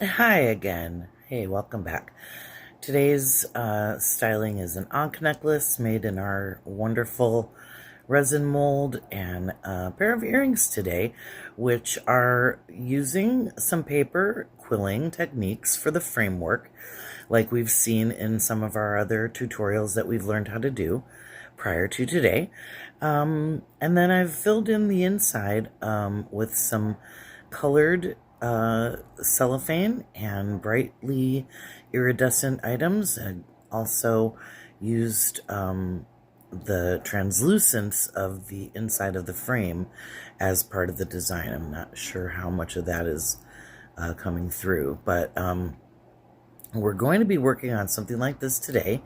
Hi again. Hey, welcome back. Today's styling is an ankh necklace made in our wonderful resin mold and a pair of earrings today, which are using some paper quilling techniques for the framework, like we've seen in some of our other tutorials that we've learned how to do prior to today. And then I've filled in the inside with some colored cellophane and brightly iridescent items, and also used the translucence of the inside of the frame as part of the design. I'm not sure how much of that is coming through, but we're going to be working on something like this today,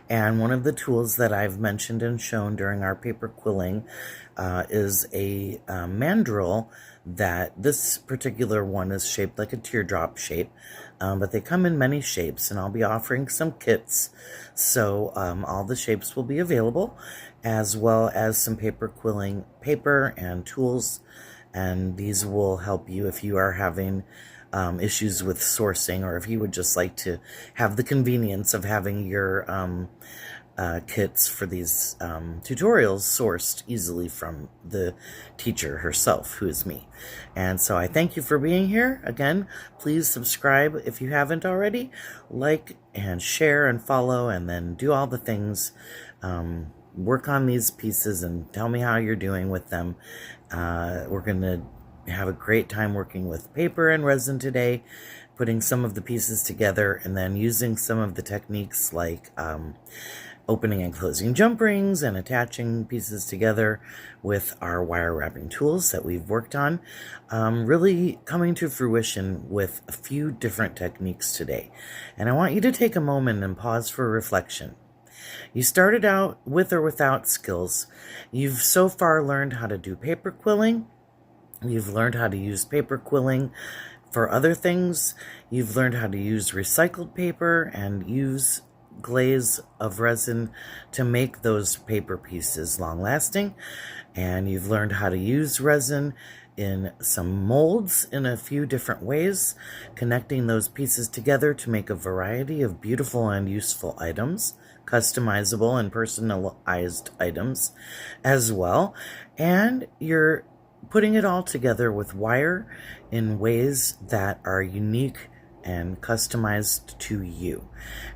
and one of the tools that I've mentioned and shown during our paper quilling is a mandrel. That this particular one is shaped like a teardrop shape, but they come in many shapes, and I'll be offering some kits, so all the shapes will be available, as well as some paper quilling paper and tools, and these will help you if you are having issues with sourcing, or if you would just like to have the convenience of having your kits for these tutorials sourced easily from the teacher herself, who is me. And so I thank you for being here. Again, please subscribe if you haven't already, like and share and follow, and then do all the things. Work on these pieces and tell me how you're doing with them. We're going to have a great time working with paper and resin today, putting some of the pieces together, and then using some of the techniques like opening and closing jump rings and attaching pieces together with our wire wrapping tools that we've worked on, really coming to fruition with a few different techniques today. And I want you to take a moment and pause for reflection. You started out with or without skills. You've so far learned how to do paper quilling. You've learned how to use paper quilling for other things. You've learned how to use recycled paper and use glaze of resin to make those paper pieces long-lasting. And you've learned how to use resin in some molds in a few different ways, connecting those pieces together to make a variety of beautiful and useful items, customizable and personalized items as well. And you're putting it all together with wire in ways that are unique and customized to you.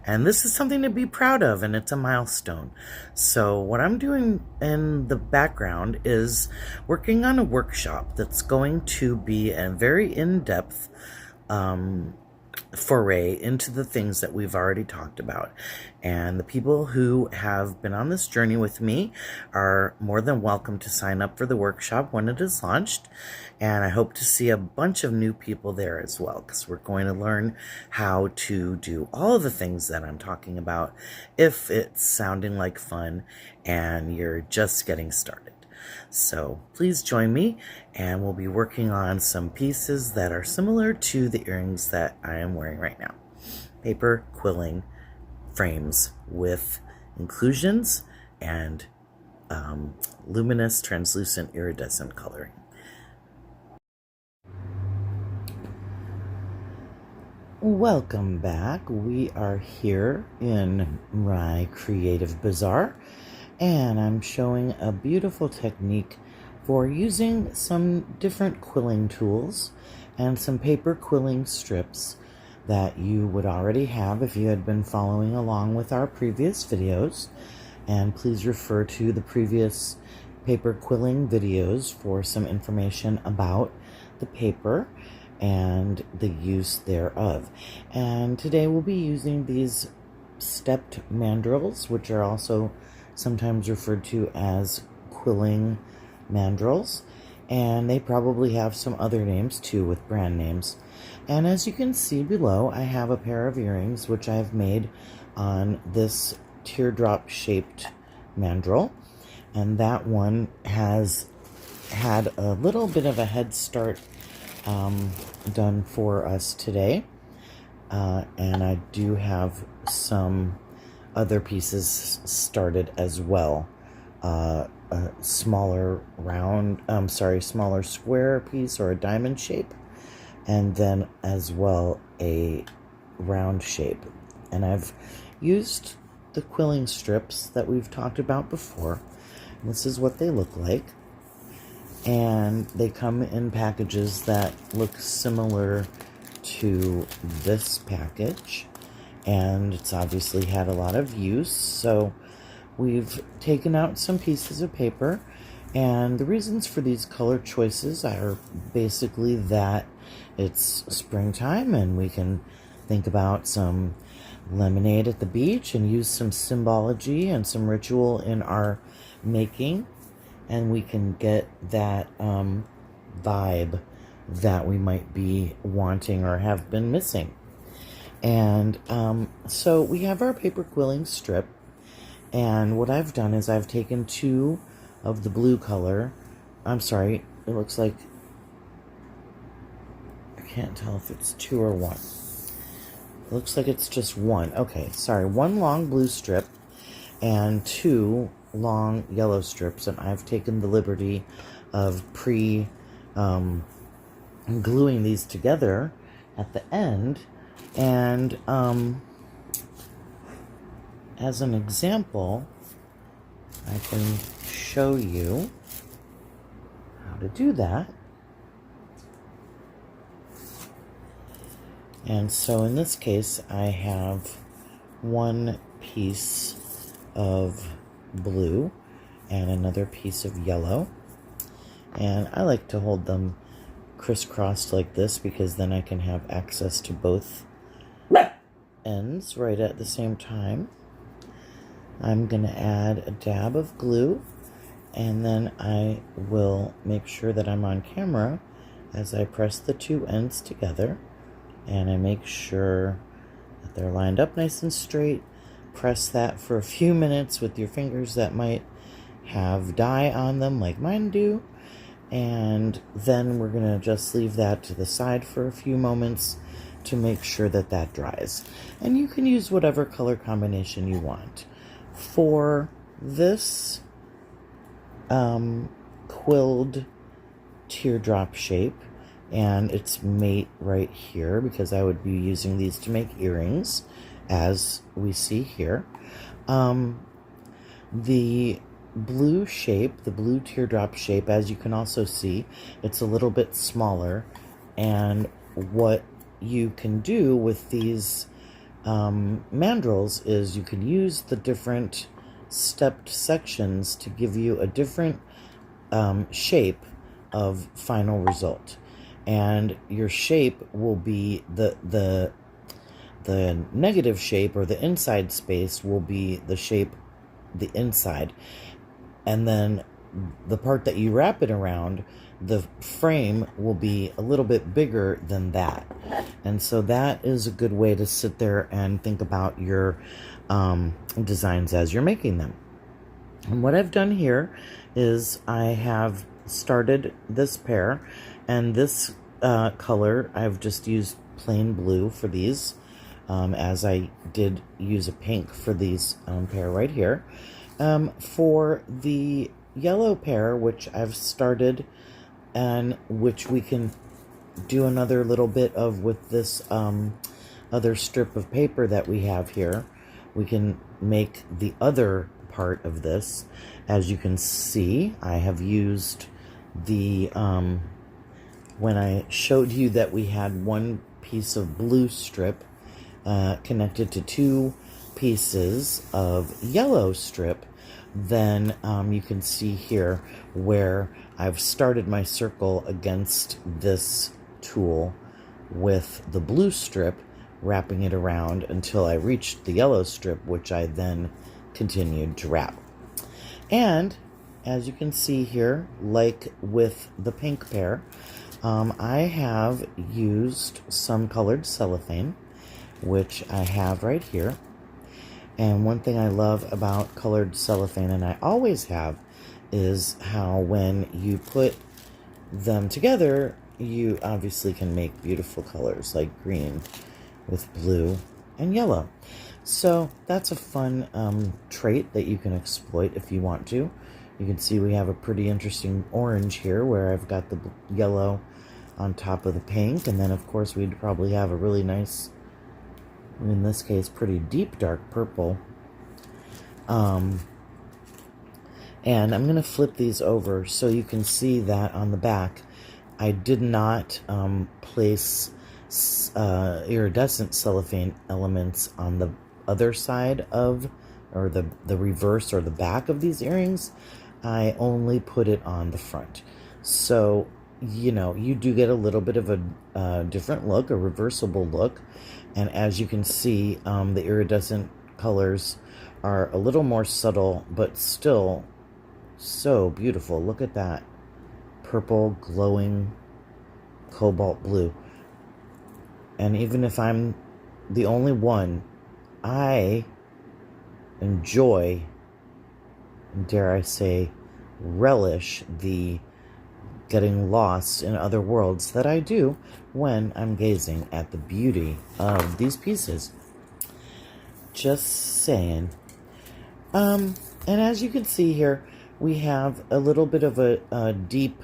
And this is something to be proud of, and it's a milestone. So what I'm doing in the background is working on a workshop that's going to be a very in-depth foray into the things that we've already talked about. And the people who have been on this journey with me are more than welcome to sign up for the workshop when it is launched. And I hope to see a bunch of new people there as well, because we're going to learn how to do all of the things that I'm talking about if it's sounding like fun and you're just getting started. So please join me, and we'll be working on some pieces that are similar to the earrings that I am wearing right now. Paper quilling frames with inclusions and luminous, translucent, iridescent coloring. Welcome back. We are here in my creative bazaar, and I'm showing a beautiful technique for using some different quilling tools and some paper quilling strips that you would already have if you had been following along with our previous videos. And please refer to the previous paper quilling videos for some information about the paper and the use thereof. And today we'll be using these stepped mandrels, which are also sometimes referred to as quilling mandrels, and they probably have some other names too with brand names. And as you can see below, I have a pair of earrings which I've made on this teardrop shaped mandrel, and that one has had a little bit of a head start done for us today, and I do have some other pieces started as well. A smaller smaller square piece or a diamond shape, and then as well a round shape. And I've used the quilling strips that we've talked about before. This is what they look like. And they come in packages that look similar to this package. And it's obviously had a lot of use. So we've taken out some pieces of paper. And the reasons for these color choices are basically that it's springtime and we can think about some lemonade at the beach and use some symbology and some ritual in our making, and we can get that vibe that we might be wanting or have been missing. And so we have our paper quilling strip, and what I've done is I've taken 2 of the blue color. I'm sorry, it looks like, I can't tell if it's 2 or 1. It looks like it's just 1. Okay, sorry. 1 long blue strip and 2 long yellow strips. And I've taken the liberty of gluing these together at the end. And as an example, I can show you how to do that. And so in this case, I have 1 piece of blue and another piece of yellow. And I like to hold them crisscrossed like this because then I can have access to both ends right at the same time. I'm going to add a dab of glue, and then I will make sure that I'm on camera as I press the 2 ends together. And I make sure that they're lined up nice and straight. Press that for a few minutes with your fingers that might have dye on them like mine do. And then we're going to just leave that to the side for a few moments to make sure that that dries. And you can use whatever color combination you want. For this quilled teardrop shape, and its mate right here, because I would be using these to make earrings, as we see here. The blue shape, the blue teardrop shape, as you can also see, it's a little bit smaller. And what you can do with these mandrels is you can use the different stepped sections to give you a different shape of final result. And your shape will be the negative shape, or the inside space will be the shape, the inside. And then the part that you wrap it around, the frame will be a little bit bigger than that. And so that is a good way to sit there and think about your designs as you're making them. And what I've done here is I have started this pair, and this color I've just used plain blue for these, as I did use a pink for these pair right here. For the yellow pair, which I've started and which we can do another little bit of with this other strip of paper that we have here, we can make the other part of this. As you can see, I have used the when I showed you that we had 1 piece of blue strip connected to 2 pieces of yellow strip, then you can see here where I've started my circle against this tool with the blue strip, wrapping it around until I reached the yellow strip, which I then continued to wrap. And as you can see here, like with the pink pair, I have used some colored cellophane, which I have right here. And one thing I love about colored cellophane, and I always have, is how when you put them together, you obviously can make beautiful colors like green with blue and yellow. So that's a fun trait that you can exploit if you want to. You can see we have a pretty interesting orange here where I've got the yellow on top of the pink. And then, of course, we'd probably have a really nice, in this case, pretty deep dark purple. And I'm going to flip these over so you can see that on the back I did not place iridescent cellophane elements on the other side of, or the reverse or the back of these earrings. I only put it on the front. So, you know, you do get a little bit of a different look, a reversible look. And as you can see, the iridescent colors are a little more subtle, but still so beautiful. Look at that purple, glowing cobalt blue. And even if I'm the only one, I enjoy, dare I say, relish the getting lost in other worlds that I do when I'm gazing at the beauty of these pieces. Just saying. And as you can see here, we have a little bit of a deep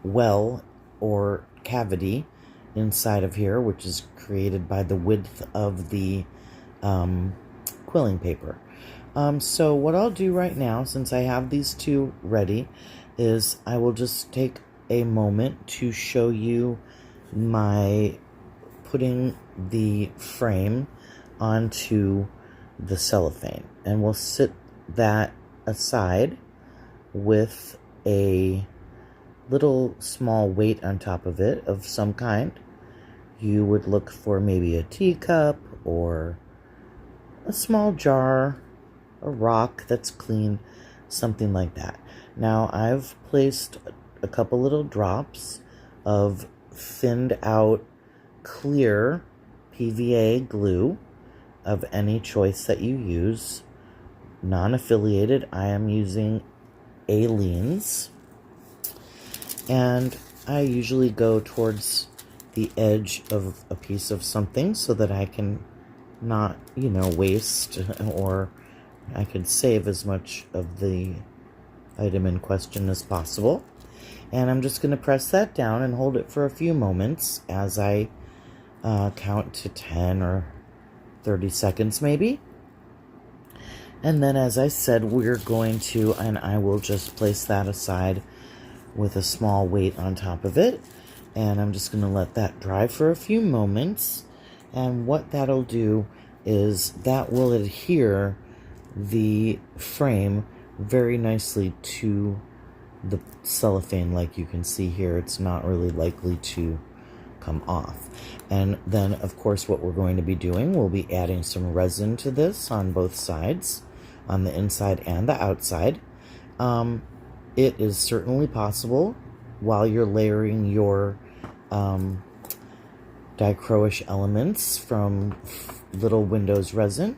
well or cavity inside of here, which is created by the width of the quilling paper. So what I'll do right now, since I have these two ready, is I will just take a moment to show you my putting the frame onto the cellophane, and we'll sit that aside with a little small weight on top of it of some kind. You would look for maybe a teacup or a small jar, a rock that's clean, something like that. Now I've placed a couple little drops of thinned out clear PVA glue of any choice that you use. Non-affiliated, I am using Aleene's, and I usually go towards the edge of a piece of something so that I can not, you know, waste, or I can save as much of the item in question as possible. And I'm just going to press that down and hold it for a few moments as I count to 10 or 30 seconds maybe. And then, as I said, we're going to, and I will just place that aside with a small weight on top of it. And I'm just going to let that dry for a few moments. And what that'll do is that will adhere the frame very nicely to the cellophane. Like you can see here, it's not really likely to come off. And then, of course, what we're going to be doing, we'll be adding some resin to this on both sides, on the inside and the outside. It is certainly possible, while you're layering your dichroish elements from Little Windows resin,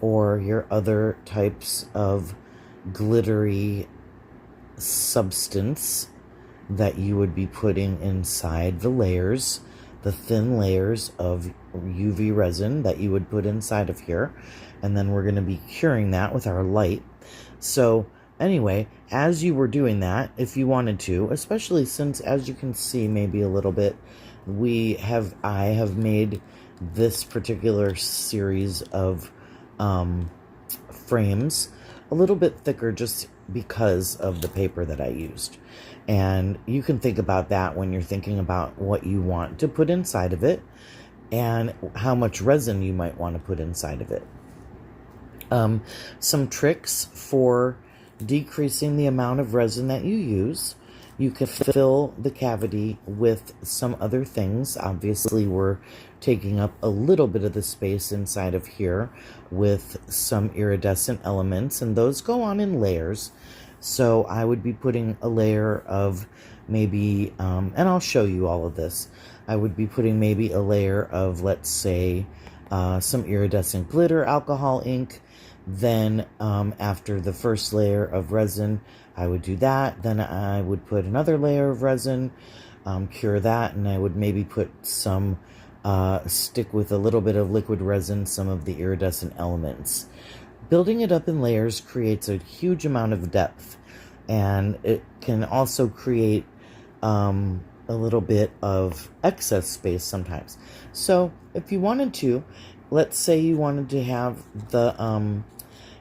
or your other types of glittery substance that you would be putting inside the layers, the thin layers of UV resin that you would put inside of here. And then we're going to be curing that with our light. So anyway, as you were doing that, if you wanted to, especially since, as you can see maybe a little bit, I have made this particular series of frames a little bit thicker just because of the paper that I used. And you can think about that when you're thinking about what you want to put inside of it and how much resin you might want to put inside of it. Some tricks for decreasing the amount of resin that you use. You could fill the cavity with some other things. Obviously, we're taking up a little bit of the space inside of here with some iridescent elements, and those go on in layers. So I would be putting a layer of maybe, and I'll show you all of this. I would be putting maybe a layer of, let's say, some iridescent glitter alcohol ink. Then after the first layer of resin, I would do that. Then I would put another layer of resin, cure that, and I would maybe put some, stick with a little bit of liquid resin, some of the iridescent elements. Building it up in layers creates a huge amount of depth, and it can also create a little bit of excess space sometimes. So if you wanted to, let's say you wanted to have the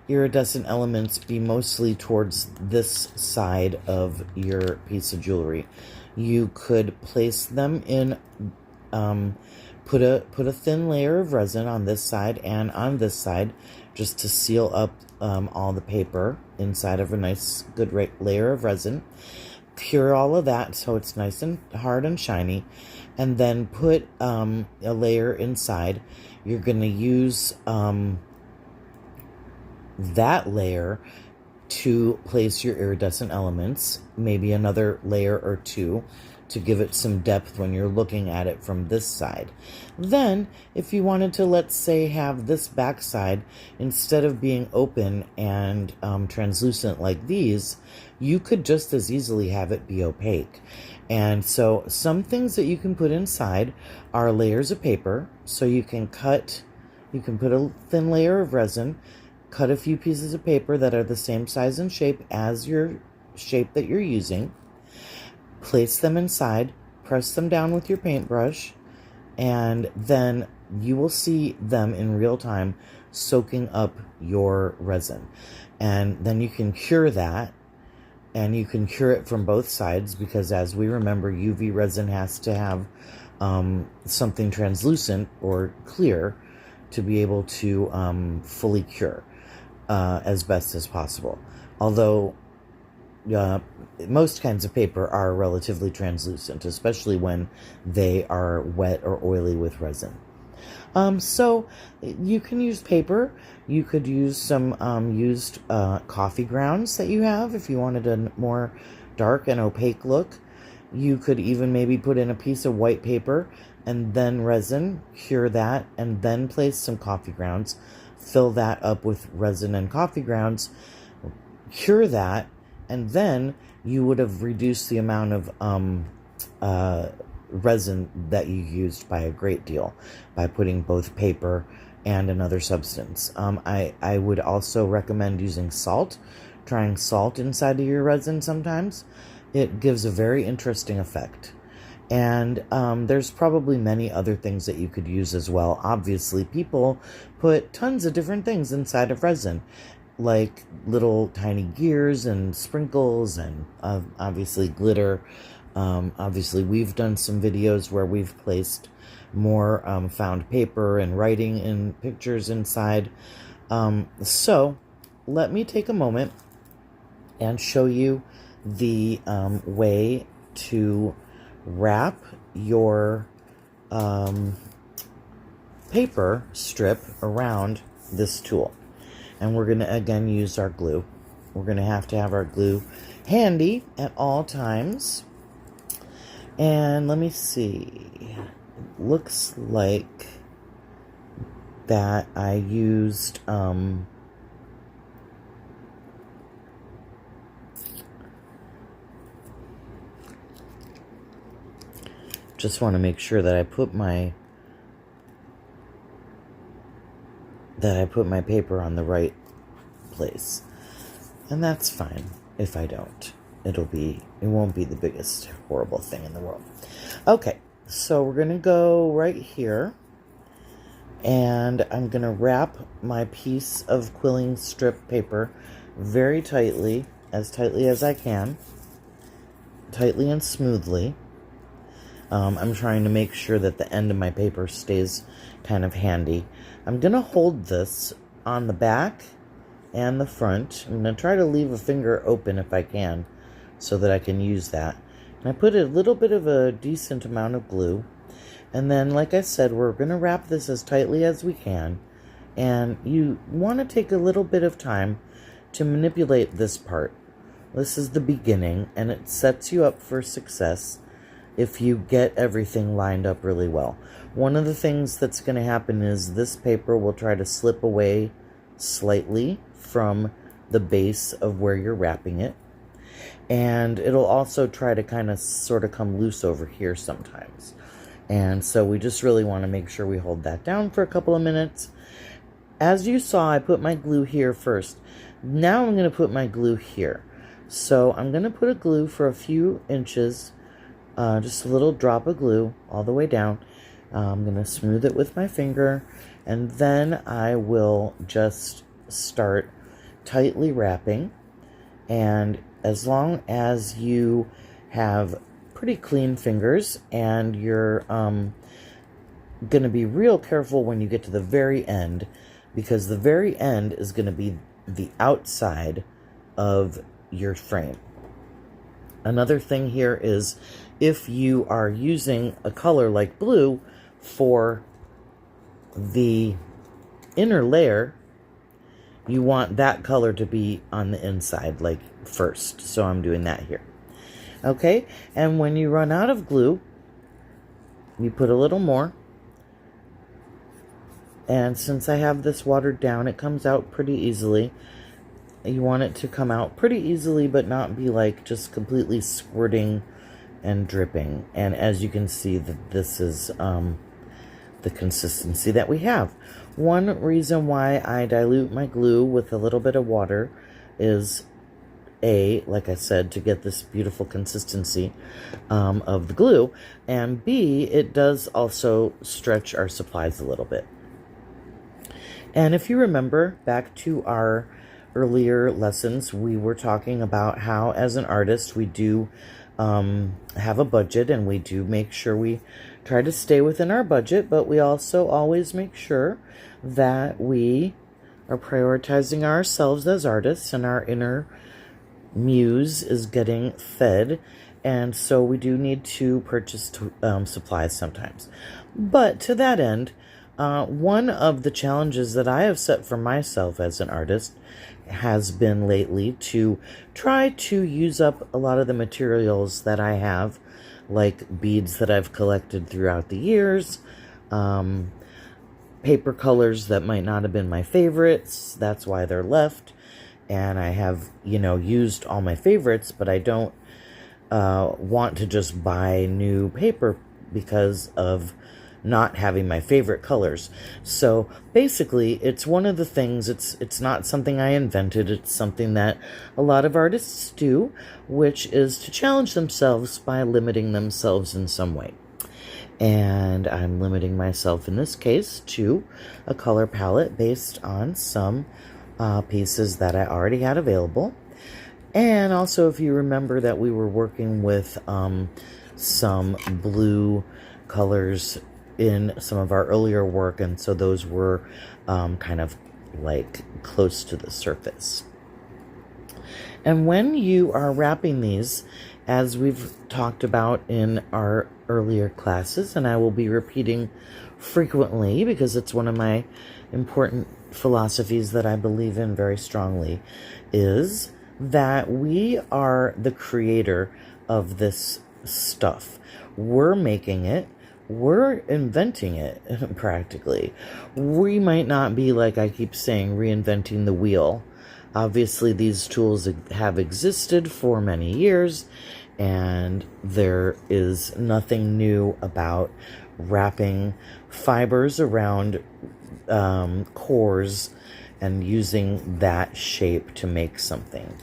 iridescent elements be mostly towards this side of your piece of jewelry, you could place them in, put a thin layer of resin on this side and on this side, just to seal up all the paper inside of a nice good layer of resin. Cure all of that so it's nice and hard and shiny, and then put a layer inside. You're going to use that layer to place your iridescent elements, maybe another layer or two to give it some depth when you're looking at it from this side. Then, if you wanted to, let's say, have this back side, instead of being open and translucent like these, you could just as easily have it be opaque. And so some things that you can put inside are layers of paper. So you can put a thin layer of resin, cut a few pieces of paper that are the same size and shape as your shape that you're using, place them inside, press them down with your paintbrush, and then you will see them in real time soaking up your resin. And then you can cure that, and you can cure it from both sides, because as we remember, UV resin has to have something translucent or clear to be able to fully cure as best as possible. Although most kinds of paper are relatively translucent, especially when they are wet or oily with resin. So you can use paper. You could use some used coffee grounds that you have if you wanted a more dark and opaque look. You could even maybe put in a piece of white paper and then resin, cure that, and then place some coffee grounds. Fill that up with resin and coffee grounds, cure that, and then you would have reduced the amount of resin that you used by a great deal by putting both paper and another substance. I would also recommend using salt, trying salt inside of your resin sometimes. It gives a very interesting effect. And there's probably many other things that you could use as well. Obviously, people put tons of different things inside of resin, like little tiny gears and sprinkles and obviously glitter. Obviously, we've done some videos where we've placed more found paper and writing in pictures inside. So let me take a moment and show you the way to wrap your paper strip around this tool. And we're going to again use our glue. We're going to have our glue handy at all times. And let me see. It looks like that I used just want to make sure that I put my paper on the right place. And that's fine if I don't. It won't be the biggest horrible thing in the world. Okay, so we're going to go right here, and I'm going to wrap my piece of quilling strip paper very tightly as I can, tightly and smoothly. I'm trying to make sure that the end of my paper stays kind of handy. I'm going to hold this on the back and the front. I'm going to try to leave a finger open if I can, so that I can use that. And I put a little bit of a decent amount of glue. And then, like I said, we're going to wrap this as tightly as we can. And you want to take a little bit of time to manipulate this part. This is the beginning, and it sets you up for success if you get everything lined up really well. One of the things that's going to happen is this paper will try to slip away slightly from the base of where you're wrapping it. And it'll also try to kind of sort of come loose over here sometimes. And so we just really want to make sure we hold that down for a couple of minutes. As you saw, I put my glue here first. Now I'm going to put my glue here. So I'm going to put a glue for a few inches just a little drop of glue all the way down. I'm going to smooth it with my finger, and then I will just start tightly wrapping. And as long as you have pretty clean fingers and you're going to be real careful when you get to the very end, because the very end is going to be the outside of your frame. Another thing here is if you are using a color like blue for the inner layer, you want that color to be on the inside, like first. So I'm doing that here. Okay, and when you run out of glue, you put a little more. And since I have this watered down, it comes out pretty easily. You want it to come out pretty easily, but not be like just completely squirting and dripping. And as you can see, that this is the consistency that we have. One reason why I dilute my glue with a little bit of water is A, like I said, to get this beautiful consistency of the glue, and B, it does also stretch our supplies a little bit. And if you remember back to our earlier lessons, we were talking about how as an artist we do have a budget, and we do make sure we try to stay within our budget, but we also always make sure that we are prioritizing ourselves as artists and our inner muse is getting fed. And so we do need to purchase supplies sometimes. But to that end, one of the challenges that I have set for myself as an artist has been lately to try to use up a lot of the materials that I have, like beads that I've collected throughout the years, paper colors that might not have been my favorites, that's why they're left, and I have, used all my favorites, but I don't want to just buy new paper because of not having my favorite colors. So basically, it's one of the things, it's not something I invented, it's something that a lot of artists do, which is to challenge themselves by limiting themselves in some way. And I'm limiting myself in this case to a color palette based on some pieces that I already had available. And also, if you remember that we were working with some blue colors in some of our earlier work, and so those were kind of like close to the surface. And when you are wrapping these, as we've talked about in our earlier classes, and I will be repeating frequently because it's one of my important philosophies that I believe in very strongly, is that we are the creator of this stuff. We're making it. We're inventing it, practically. We might not be, like I keep saying, reinventing the wheel. Obviously, these tools have existed for many years, and there is nothing new about wrapping fibers around cores and using that shape to make something.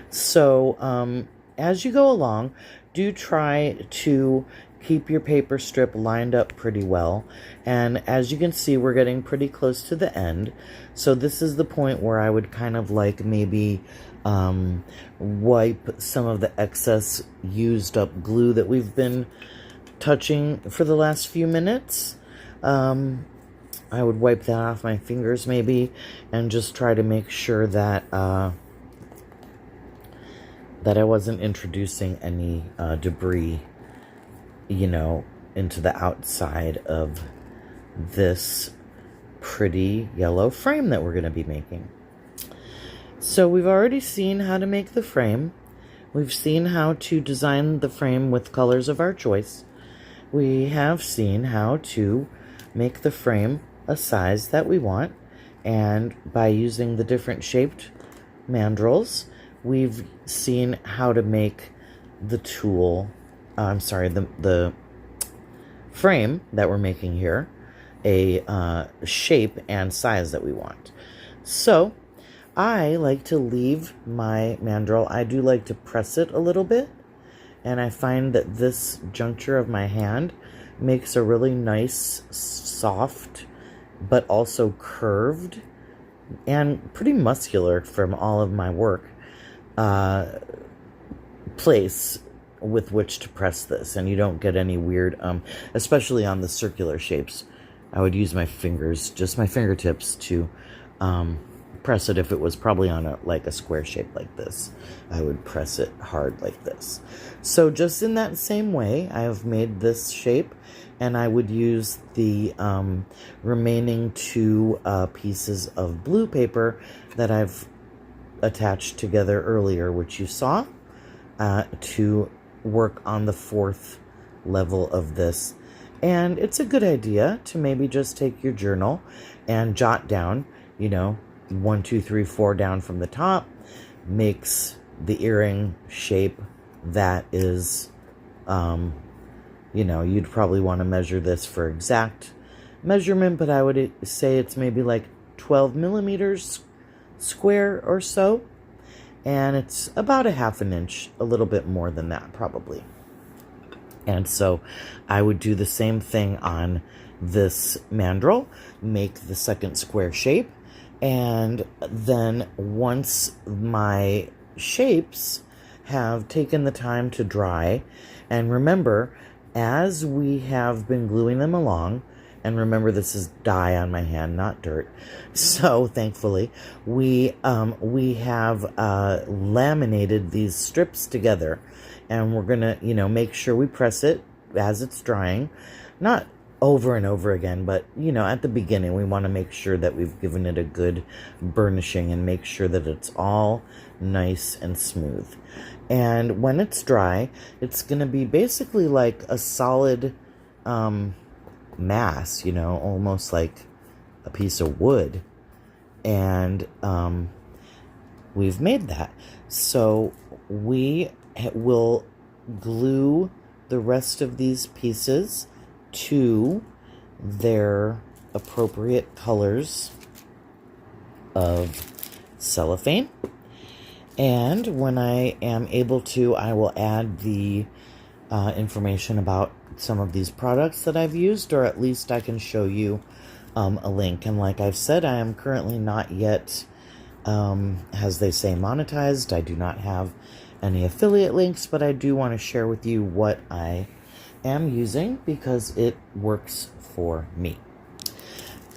So, as you go along, do try to keep your paper strip lined up pretty well. And as you can see, we're getting pretty close to the end. So this is the point where I would kind of like maybe wipe some of the excess used up glue that we've been touching for the last few minutes. I would wipe that off my fingers maybe, and just try to make sure that that I wasn't introducing any debris, into the outside of this pretty yellow frame that we're going to be making. So we've already seen how to make the frame. We've seen how to design the frame with colors of our choice. We have seen how to make the frame a size that we want, and by using the different shaped mandrels, we've seen how to make the tool, the frame that we're making here a shape and size that we want. So I like to leave my mandrel, I do like to press it a little bit and I find that this juncture of my hand makes a really nice, soft, but also curved and pretty muscular from all of my work place with which to press this, and you don't get any weird, especially on the circular shapes. I would use my fingers, just my fingertips, to press it. If it was probably on a square shape like this, I would press it hard like this. So just in that same way, I have made this shape, and I would use the remaining two pieces of blue paper that I've attached together earlier, which you saw, to work on the fourth level of this. And it's a good idea to maybe just take your journal and jot down, 1, 2, 3, 4 down from the top makes the earring shape that is, you'd probably want to measure this for exact measurement, but I would say it's maybe like 12 millimeters square or so. And it's about a half an inch, a little bit more than that probably. And so I would do the same thing on this mandrel, make the second square shape, and then once my shapes have taken the time to dry, and remember, as we have been gluing them along, and remember, this is dye on my hand, not dirt. So thankfully, we have laminated these strips together, and we're gonna, make sure we press it as it's drying, not over and over again, but at the beginning, we want to make sure that we've given it a good burnishing and make sure that it's all nice and smooth. And when it's dry, it's gonna be basically like a solid mass, almost like a piece of wood. And we've made that. So we will glue the rest of these pieces to their appropriate colors of cellophane. And when I am able to, I will add the information about some of these products that I've used, or at least I can show you a link. And like I've said, I am currently not yet, as they say, monetized. I do not have any affiliate links, but I do want to share with you what I am using because it works for me.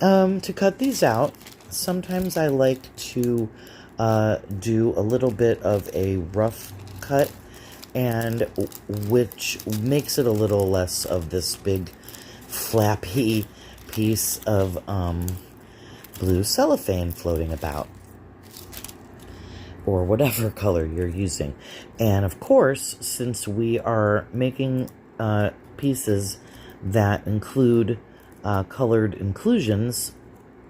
To cut these out, sometimes I like to do a little bit of a rough cut, and which makes it a little less of this big flappy piece of blue cellophane floating about, or whatever color you're using. And of course, since we are making pieces that include colored inclusions,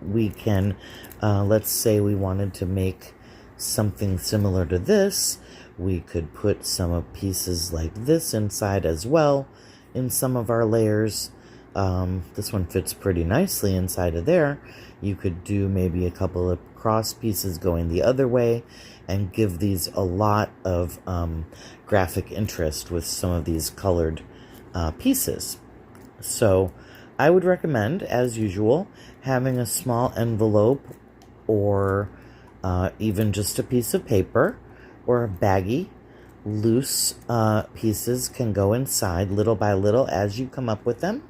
we can, let's say we wanted to make something similar to this, we could put some of pieces like this inside as well in some of our layers. This one fits pretty nicely inside of there. You could do maybe a couple of cross pieces going the other way and give these a lot of graphic interest with some of these colored pieces. So I would recommend, as usual, having a small envelope or even just a piece of paper or a baggie. Loose pieces can go inside little by little as you come up with them.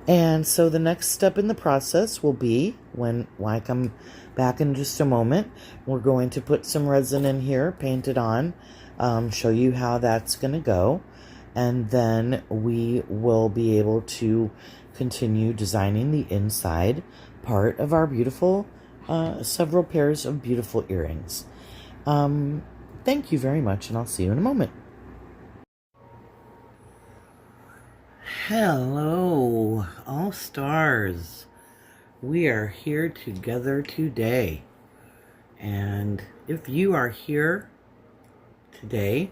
And so the next step in the process will be, when I come back in just a moment, we're going to put some resin in here, paint it on, show you how that's going to go. And then we will be able to continue designing the inside part of our beautiful, several pairs of beautiful earrings. Thank you very much, and I'll see you in a moment. Hello, all stars. We are here together today. And if you are here today,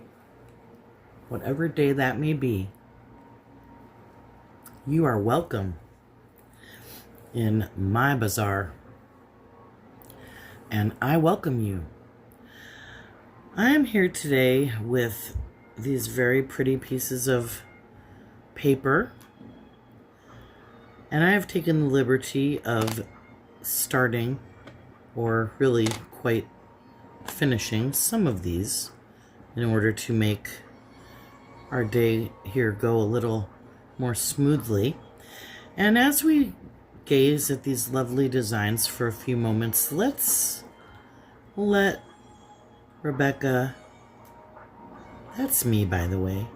whatever day that may be, you are welcome in my bazaar. And I welcome you. I am here today with these very pretty pieces of paper, and I have taken the liberty of starting, or really quite finishing, some of these in order to make our day here go a little more smoothly. And as we gaze at these lovely designs for a few moments, let's let Rebecca, that's me by the way,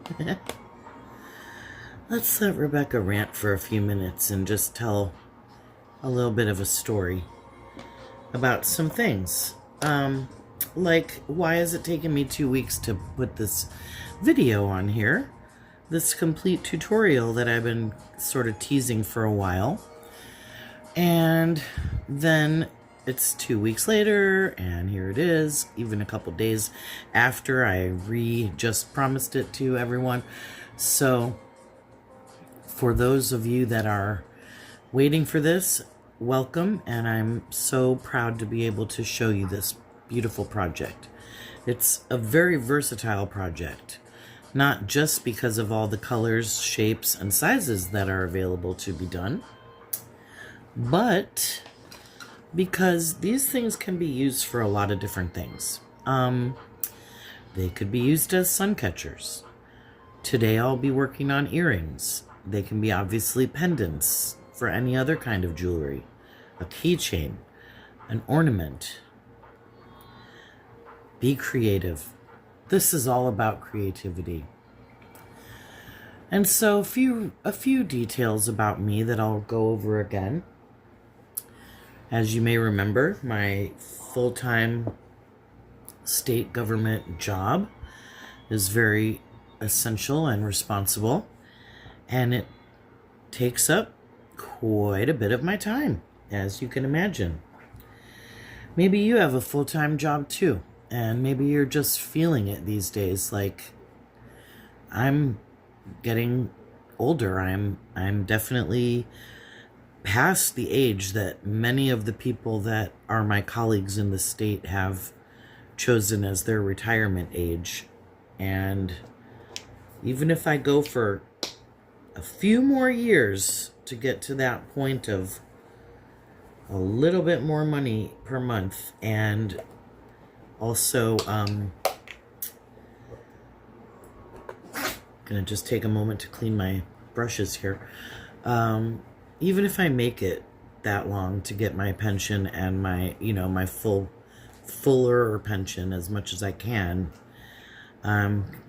let's let Rebecca rant for a few minutes and just tell a little bit of a story about some things. Like, why has it taken me 2 weeks to put this video on here? This complete tutorial that I've been sort of teasing for a while. And then it's 2 weeks later, and here it is, even a couple days after I just promised it to everyone. So, for those of you that are waiting for this, welcome, and I'm so proud to be able to show you this beautiful project. It's a very versatile project, not just because of all the colors, shapes, and sizes that are available to be done, but because these things can be used for a lot of different things. They could be used as sun catchers. Today I'll be working on earrings. They can be obviously pendants for any other kind of jewelry, a keychain, an ornament. Be creative. This is all about creativity. And so a few details about me that I'll go over again. As you may remember, my full-time state government job is very essential and responsible, and it takes up quite a bit of my time, as you can imagine. Maybe you have a full-time job too, and maybe you're just feeling it these days. Like, I'm getting older. I'm definitely past the age that many of the people that are my colleagues in the state have chosen as their retirement age. And even if I go for a few more years to get to that point of a little bit more money per month, and also gonna just take a moment to clean my brushes here. Even if I make it that long to get my pension and my, my fuller pension as much as I can,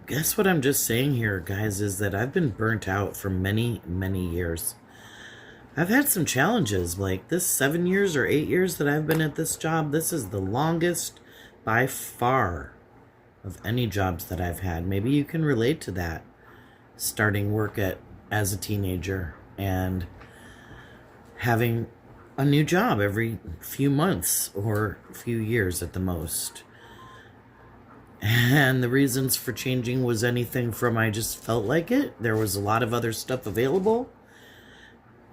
guess what I'm just saying here, guys, is that I've been burnt out for many, many years. I've had some challenges, like this 7 years or 8 years that I've been at this job. This is the longest by far of any jobs that I've had. Maybe you can relate to that, starting work as a teenager and having a new job every few months or few years at the most. And the reasons for changing was anything from I just felt like it. There was a lot of other stuff available.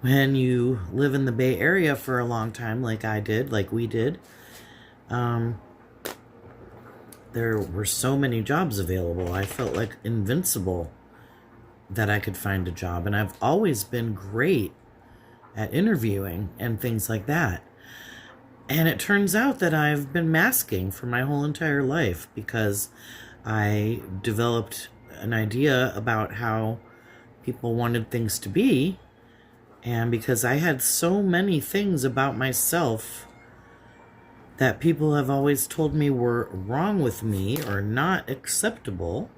When you live in the Bay Area for a long time, like I did, like we did, there were so many jobs available. I felt like invincible that I could find a job. And I've always been great at interviewing and things like that. And it turns out that I've been masking for my whole entire life because I developed an idea about how people wanted things to be. And because I had so many things about myself that people have always told me were wrong with me or not acceptable,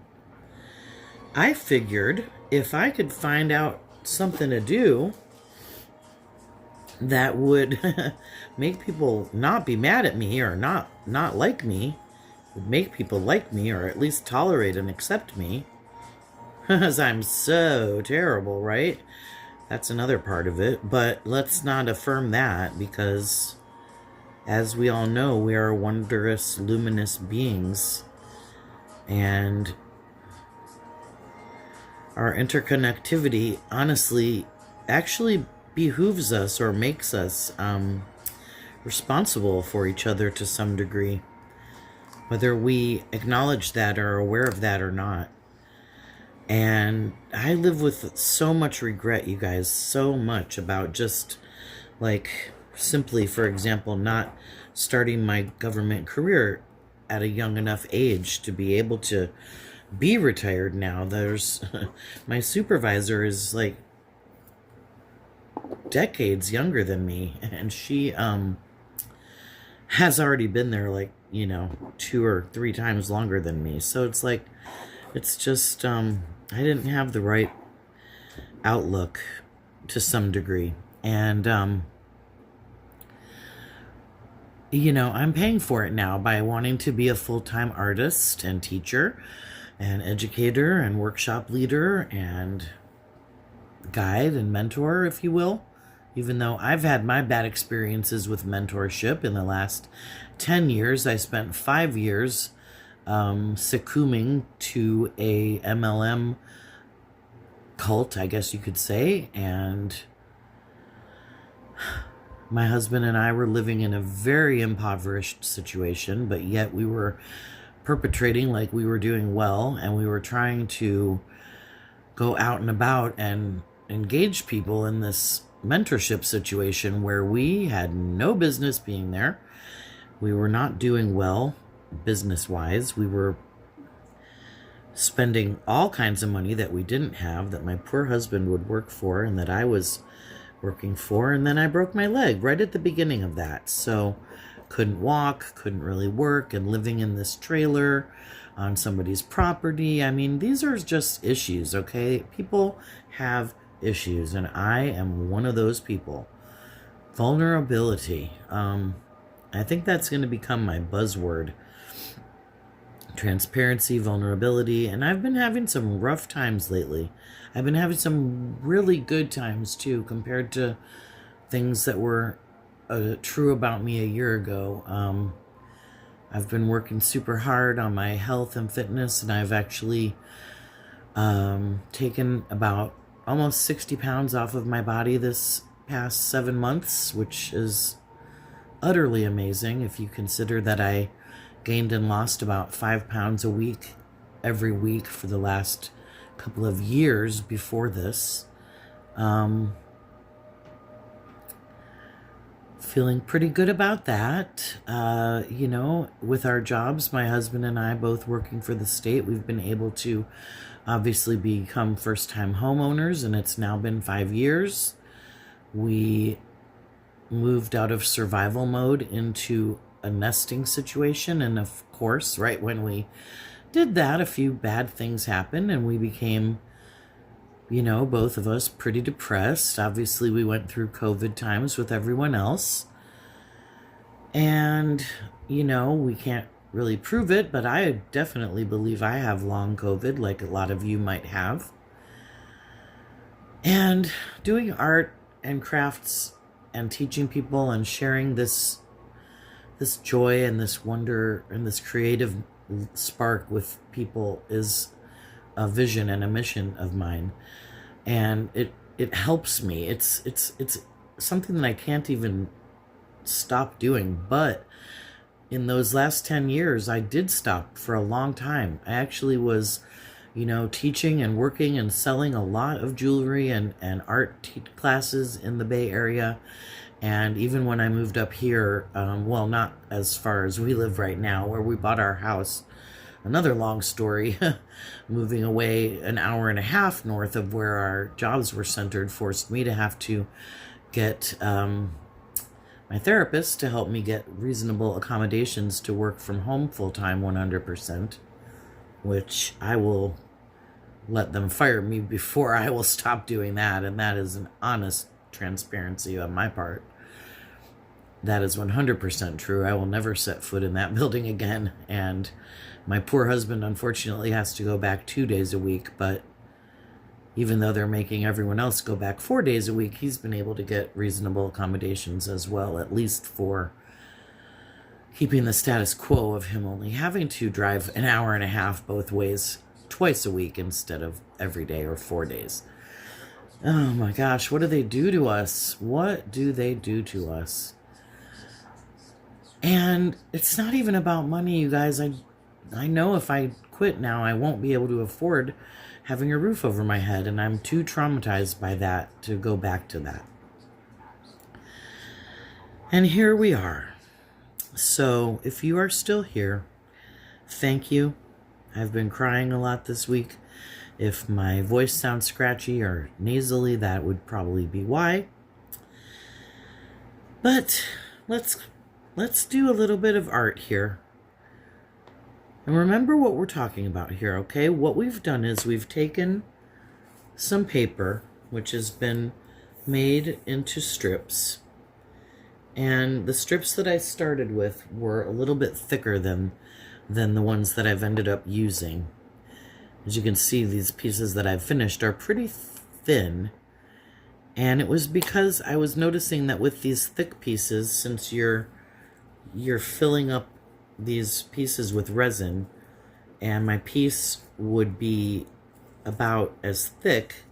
I figured if I could find out something to do that would make people not be mad at me or not like me, would make people like me or at least tolerate and accept me, because I'm so terrible, right? That's another part of it, but let's not affirm that, because as we all know, we are wondrous, luminous beings, and our interconnectivity, honestly, actually behooves us or makes us responsible for each other to some degree, whether we acknowledge that or are aware of that or not. And I live with so much regret, you guys, so much about just like simply, for example, not starting my government career at a young enough age to be able to be retired now. There's my supervisor is like decades younger than me, and she has already been there like, 2 or 3 times longer than me. So it's like it's just I didn't have the right outlook to some degree. And I'm paying for it now by wanting to be a full-time artist and teacher and educator and workshop leader and guide and mentor, if you will. Even though I've had my bad experiences with mentorship in the last 10 years, I spent 5 years succumbing to a MLM cult, I guess you could say. And my husband and I were living in a very impoverished situation, but yet we were perpetrating like we were doing well, and we were trying to go out and about and engage people in this mentorship situation where we had no business being there. We were not doing well business-wise. We were spending all kinds of money that we didn't have, that my poor husband would work for and that I was working for. And then I broke my leg right at the beginning of that. So couldn't walk, couldn't really work, and living in this trailer on somebody's property. I mean, these are just issues, okay? People have issues, and I am one of those people. Vulnerability. I think that's going to become my buzzword. Transparency, vulnerability, and I've been having some rough times lately. I've been having some really good times too, compared to things that were true about me a year ago. I've been working super hard on my health and fitness, and I've actually taken about almost 60 pounds off of my body this past 7 months, which is utterly amazing if you consider that I gained and lost about 5 pounds a week every week for the last couple of years before this. Feeling pretty good about that. With our jobs, my husband and I both working for the state, we've been able to obviously become first-time homeowners, and it's now been 5 years. We moved out of survival mode into a nesting situation, and of course, right when we did that, a few bad things happened, and we became, both of us pretty depressed. Obviously, we went through COVID times with everyone else, and we can't really prove it, but I definitely believe I have long COVID, like a lot of you might have. And doing art and crafts and teaching people and sharing this joy and this wonder and this creative spark with people is a vision and a mission of mine, and it helps me. It's something that I can't even stop doing. But in those last 10 years, I did stop for a long time. I actually was teaching and working and selling a lot of jewelry and art classes in the Bay Area. And even when I moved up here, well, not as far as we live right now, where we bought our house, another long story, moving away an hour and a half north of where our jobs were centered forced me to have to get my therapist to help me get reasonable accommodations to work from home full-time 100%, which I will let them fire me before I will stop doing that. And that is an honest transparency on my part. That is 100% true. I will never set foot in that building again. And my poor husband, unfortunately, has to go back 2 days a week. But even though they're making everyone else go back 4 days a week, he's been able to get reasonable accommodations as well, at least for keeping the status quo of him only having to drive an hour and a half both ways twice a week instead of every day or 4 days. Oh my gosh, what do they do to us? What do they do to us? And it's not even about money, you guys. I know if I quit now, I won't be able to afford having a roof over my head, and I'm too traumatized by that to go back to that. And here we are. So if you are still here, thank you. I've been crying a lot this week. If my voice sounds scratchy or nasally, that would probably be why. But let's do a little bit of art here. And remember what we're talking about here, okay? What we've done is we've taken some paper, which has been made into strips. And the strips that I started with were a little bit thicker than the ones that I've ended up using. As you can see, these pieces that I've finished are pretty thin. And it was because I was noticing that with these thick pieces, since you're filling up these pieces with resin, and my piece would be about as thick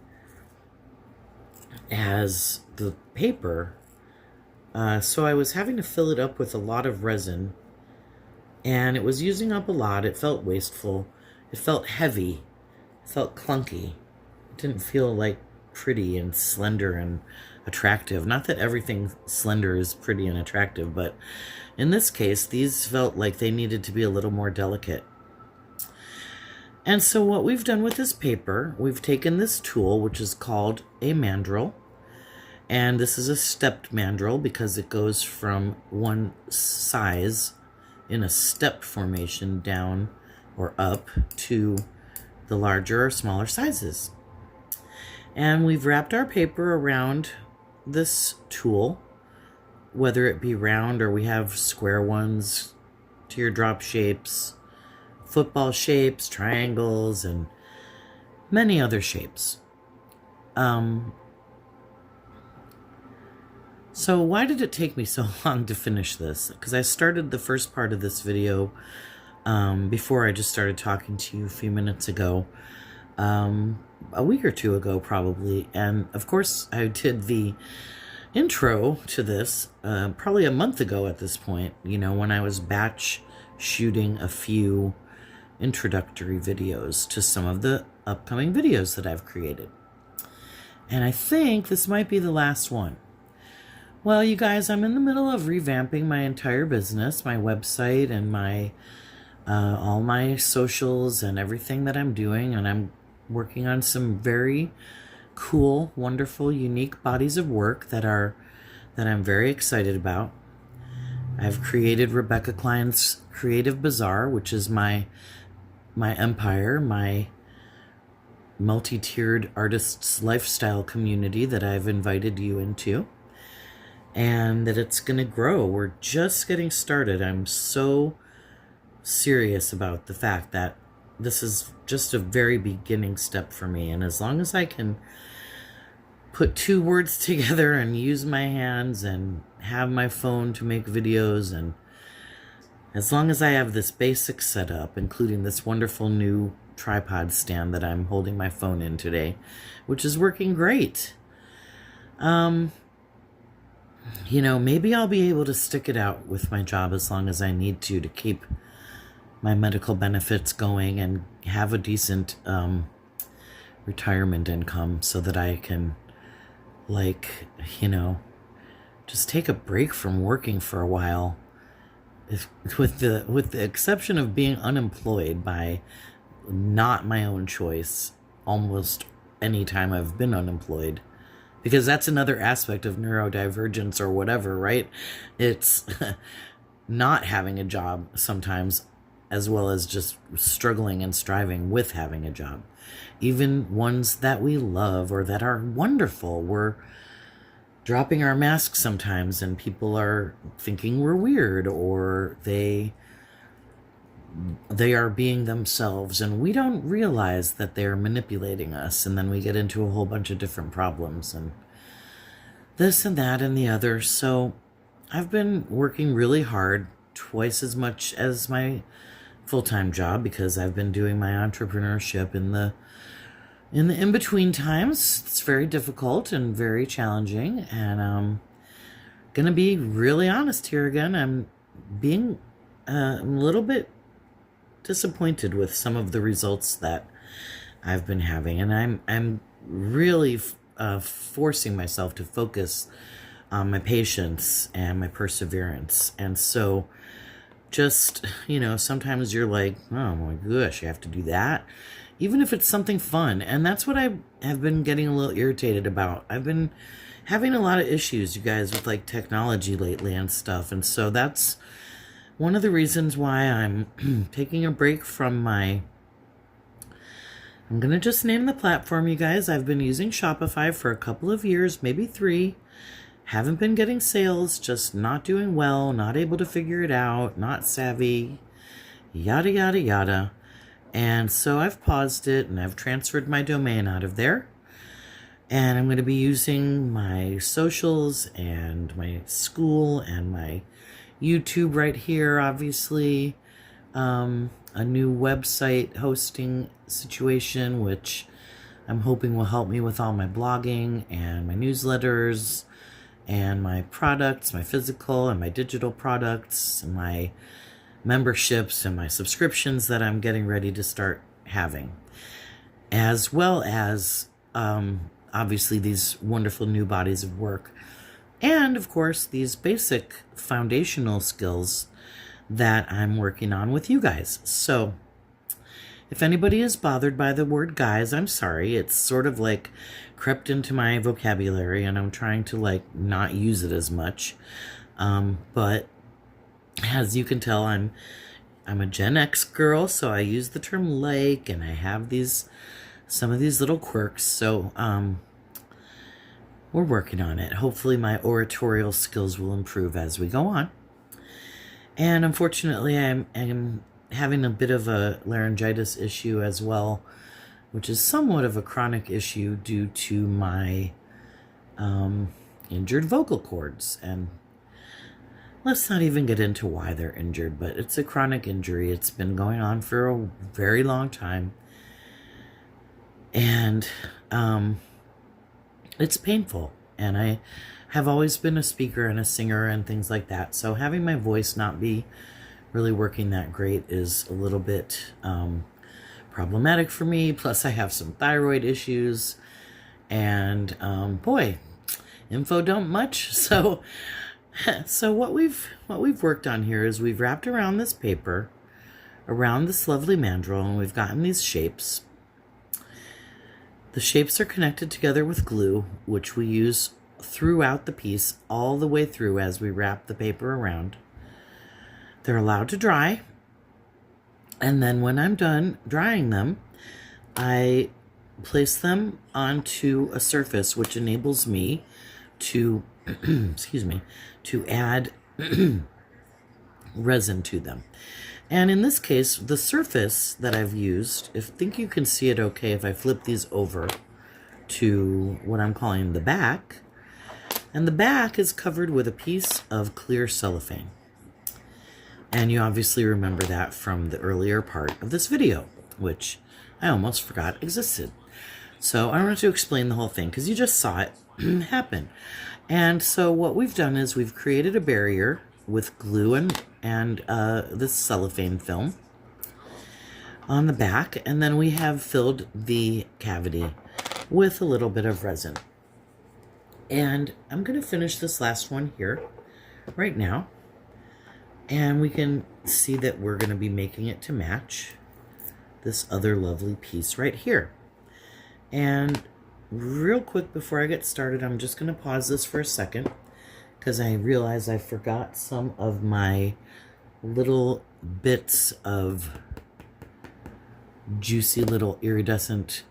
as the paper, so I was having to fill it up with a lot of resin, and it was using up a lot. It felt wasteful. It felt heavy. It felt clunky. It didn't feel like pretty and slender and attractive. Not that everything slender is pretty and attractive, but in this case, these felt like they needed to be a little more delicate. And so what we've done with this paper, we've taken this tool, which is called a mandrel. And this is a stepped mandrel because it goes from one size in a step formation down or up to the larger or smaller sizes. And we've wrapped our paper around this tool, whether it be round or we have square ones, teardrop shapes, football shapes, triangles, and many other shapes. So why did it take me so long to finish this? Because I started the first part of this video before I just started talking to you a few minutes ago, a week or two ago probably. And of course I did the intro to this probably a month ago at this point, you know, when I was batch shooting a few introductory videos to some of the upcoming videos that I've created. And I think this might be the last one. Well, you guys, I'm in the middle of revamping my entire business, my website and my all my socials and everything that I'm doing, and I'm working on some very cool, wonderful, unique bodies of work that I'm very excited about. I've created Rebecca Klein's Creative Bazaar, which is my empire, my multi-tiered artists lifestyle community that I've invited you into, and that it's going to grow. We're just getting started. I'm so serious about the fact that this is just a very beginning step for me, and as long as I can put two words together and use my hands and have my phone to make videos, and as long as I have this basic setup, including this wonderful new tripod stand that I'm holding my phone in today, which is working great, you know, maybe I'll be able to stick it out with my job as long as I need to keep my medical benefits going and have a decent retirement income so that I can, like, you know, just take a break from working for a while. With the exception of being unemployed by not my own choice almost any time I've been unemployed. Because that's another aspect of neurodivergence or whatever, right? It's not having a job sometimes, as well as just struggling and striving with having a job. Even ones that we love or that are wonderful. We're dropping our masks sometimes and people are thinking we're weird, or they are being themselves and we don't realize that they're manipulating us, and then we get into a whole bunch of different problems and this and that and the other. So I've been working really hard, twice as much as my full-time job, because I've been doing my entrepreneurship in the in-between times. It's very difficult and very challenging, and I'm gonna be really honest here again. I'm being a little bit disappointed with some of the results that I've been having, and I'm really forcing myself to focus on my patience and my perseverance. And so just, sometimes you're like, oh my gosh, you have to do that, even if it's something fun. And that's what I have been getting a little irritated about. I've been having a lot of issues, you guys, with like technology lately and stuff. And so that's one of the reasons why I'm taking a break from I'm going to just name the platform, you guys. I've been using Shopify for a couple of years, maybe 3. Haven't been getting sales, just not doing well, not able to figure it out, not savvy, yada, yada, yada. And so I've paused it and I've transferred my domain out of there. And I'm going to be using my socials and my school and my YouTube right here, obviously. A new website hosting situation, which I'm hoping will help me with all my blogging and my newsletters and my products, my physical and my digital products, and my memberships and my subscriptions that I'm getting ready to start having, as well as obviously these wonderful new bodies of work, and of course these basic foundational skills that I'm working on with you guys. So if anybody is bothered by the word guys, I'm sorry. It's sort of like crept into my vocabulary and I'm trying to like not use it as much. But as you can tell, I'm a Gen X girl, so I use the term like, and I have some of these little quirks. So we're working on it. Hopefully my oratorial skills will improve as we go on. And unfortunately, I'm having a bit of a laryngitis issue as well, which is somewhat of a chronic issue due to my injured vocal cords. And let's not even get into why they're injured, but it's a chronic injury. It's been going on for a very long time. And it's painful. And I have always been a speaker and a singer and things like that. So having my voice not be really working that great is a little bit problematic for me. Plus I have some thyroid issues, and boy, info dump much. So what we've worked on here is we've wrapped around this paper, around this lovely mandrel, and we've gotten these shapes. The shapes are connected together with glue, which we use throughout the piece, all the way through as we wrap the paper around. They're allowed to dry, and then when I'm done drying them, I place them onto a surface which enables me to to add resin to them. And in this case, the surface that I've used, I think you can see it okay if I flip these over to what I'm calling the back. And the back is covered with a piece of clear cellophane. And you obviously remember that from the earlier part of this video, which I almost forgot existed. So I don't have to explain the whole thing because you just saw it happen. And so what we've done is we've created a barrier with glue and this cellophane film on the back, and then we have filled the cavity with a little bit of resin. And I'm going to finish this last one here right now, and we can see that we're going to be making it to match this other lovely piece right here. And real quick before I get started, I'm just going to pause this for a second because I realized I forgot some of my little bits of juicy little iridescent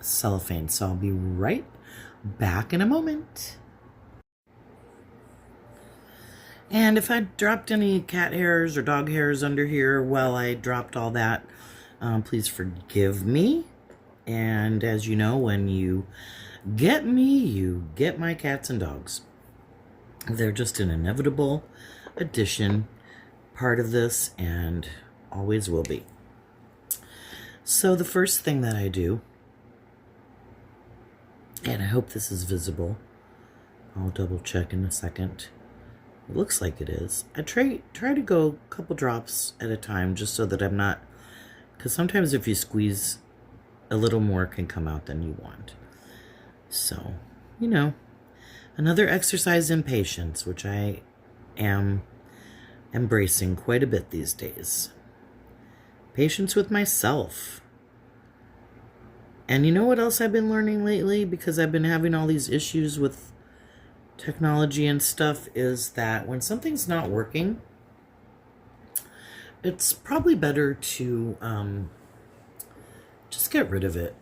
cellophane. So I'll be right back in a moment. And if I dropped any cat hairs or dog hairs under here, well, I dropped all that. Please forgive me. And as you know, when you get me, you get my cats and dogs. They're just an inevitable addition, part of this, and always will be. So the first thing that I do, and I hope this is visible, I'll double check in a second. It looks like it is. I try to go a couple drops at a time just so that I'm not, because sometimes if you squeeze a little more can come out than you want. So, you know, another exercise in patience, which I am embracing quite a bit these days. Patience with myself. And you know what else I've been learning lately? Because I've been having all these issues with technology and stuff, is that when something's not working, it's probably better to just get rid of it.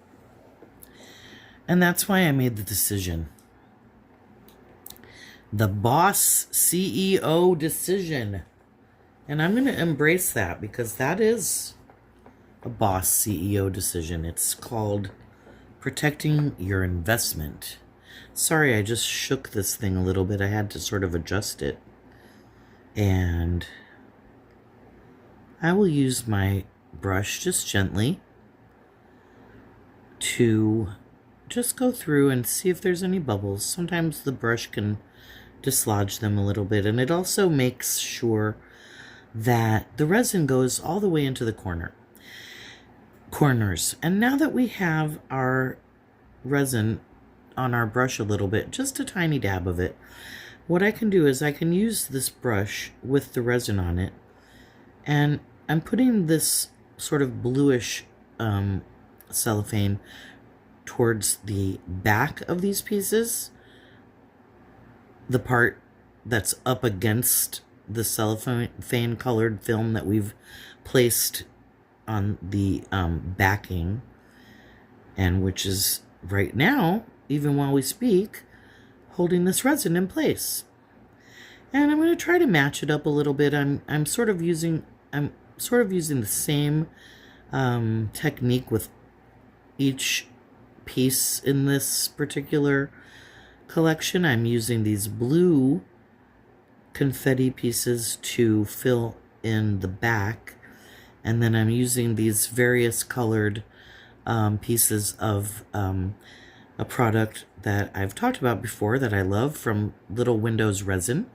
And that's why I made the decision. The boss CEO decision. And I'm going to embrace that, because that is a boss CEO decision. It's called protecting your investment. Sorry, I just shook this thing a little bit. I had to sort of adjust it. And I will use my brush just gently to just go through and see if there's any bubbles. Sometimes the brush can dislodge them a little bit, and it also makes sure that the resin goes all the way into the corners. And now that we have our resin on our brush a little bit, just a tiny dab of it, what I can do is I can use this brush with the resin on it, and I'm putting this sort of bluish cellophane towards the back of these pieces, the part that's up against the cellophane colored film that we've placed on the backing, and which is right now, even while we speak, holding this resin in place. And I'm going to try to match it up a little bit. I'm sort of using the same technique with each piece in this particular collection. I'm using these blue confetti pieces to fill in the back, and then I'm using these various colored pieces of a product that I've talked about before that I love from Little Windows Resin,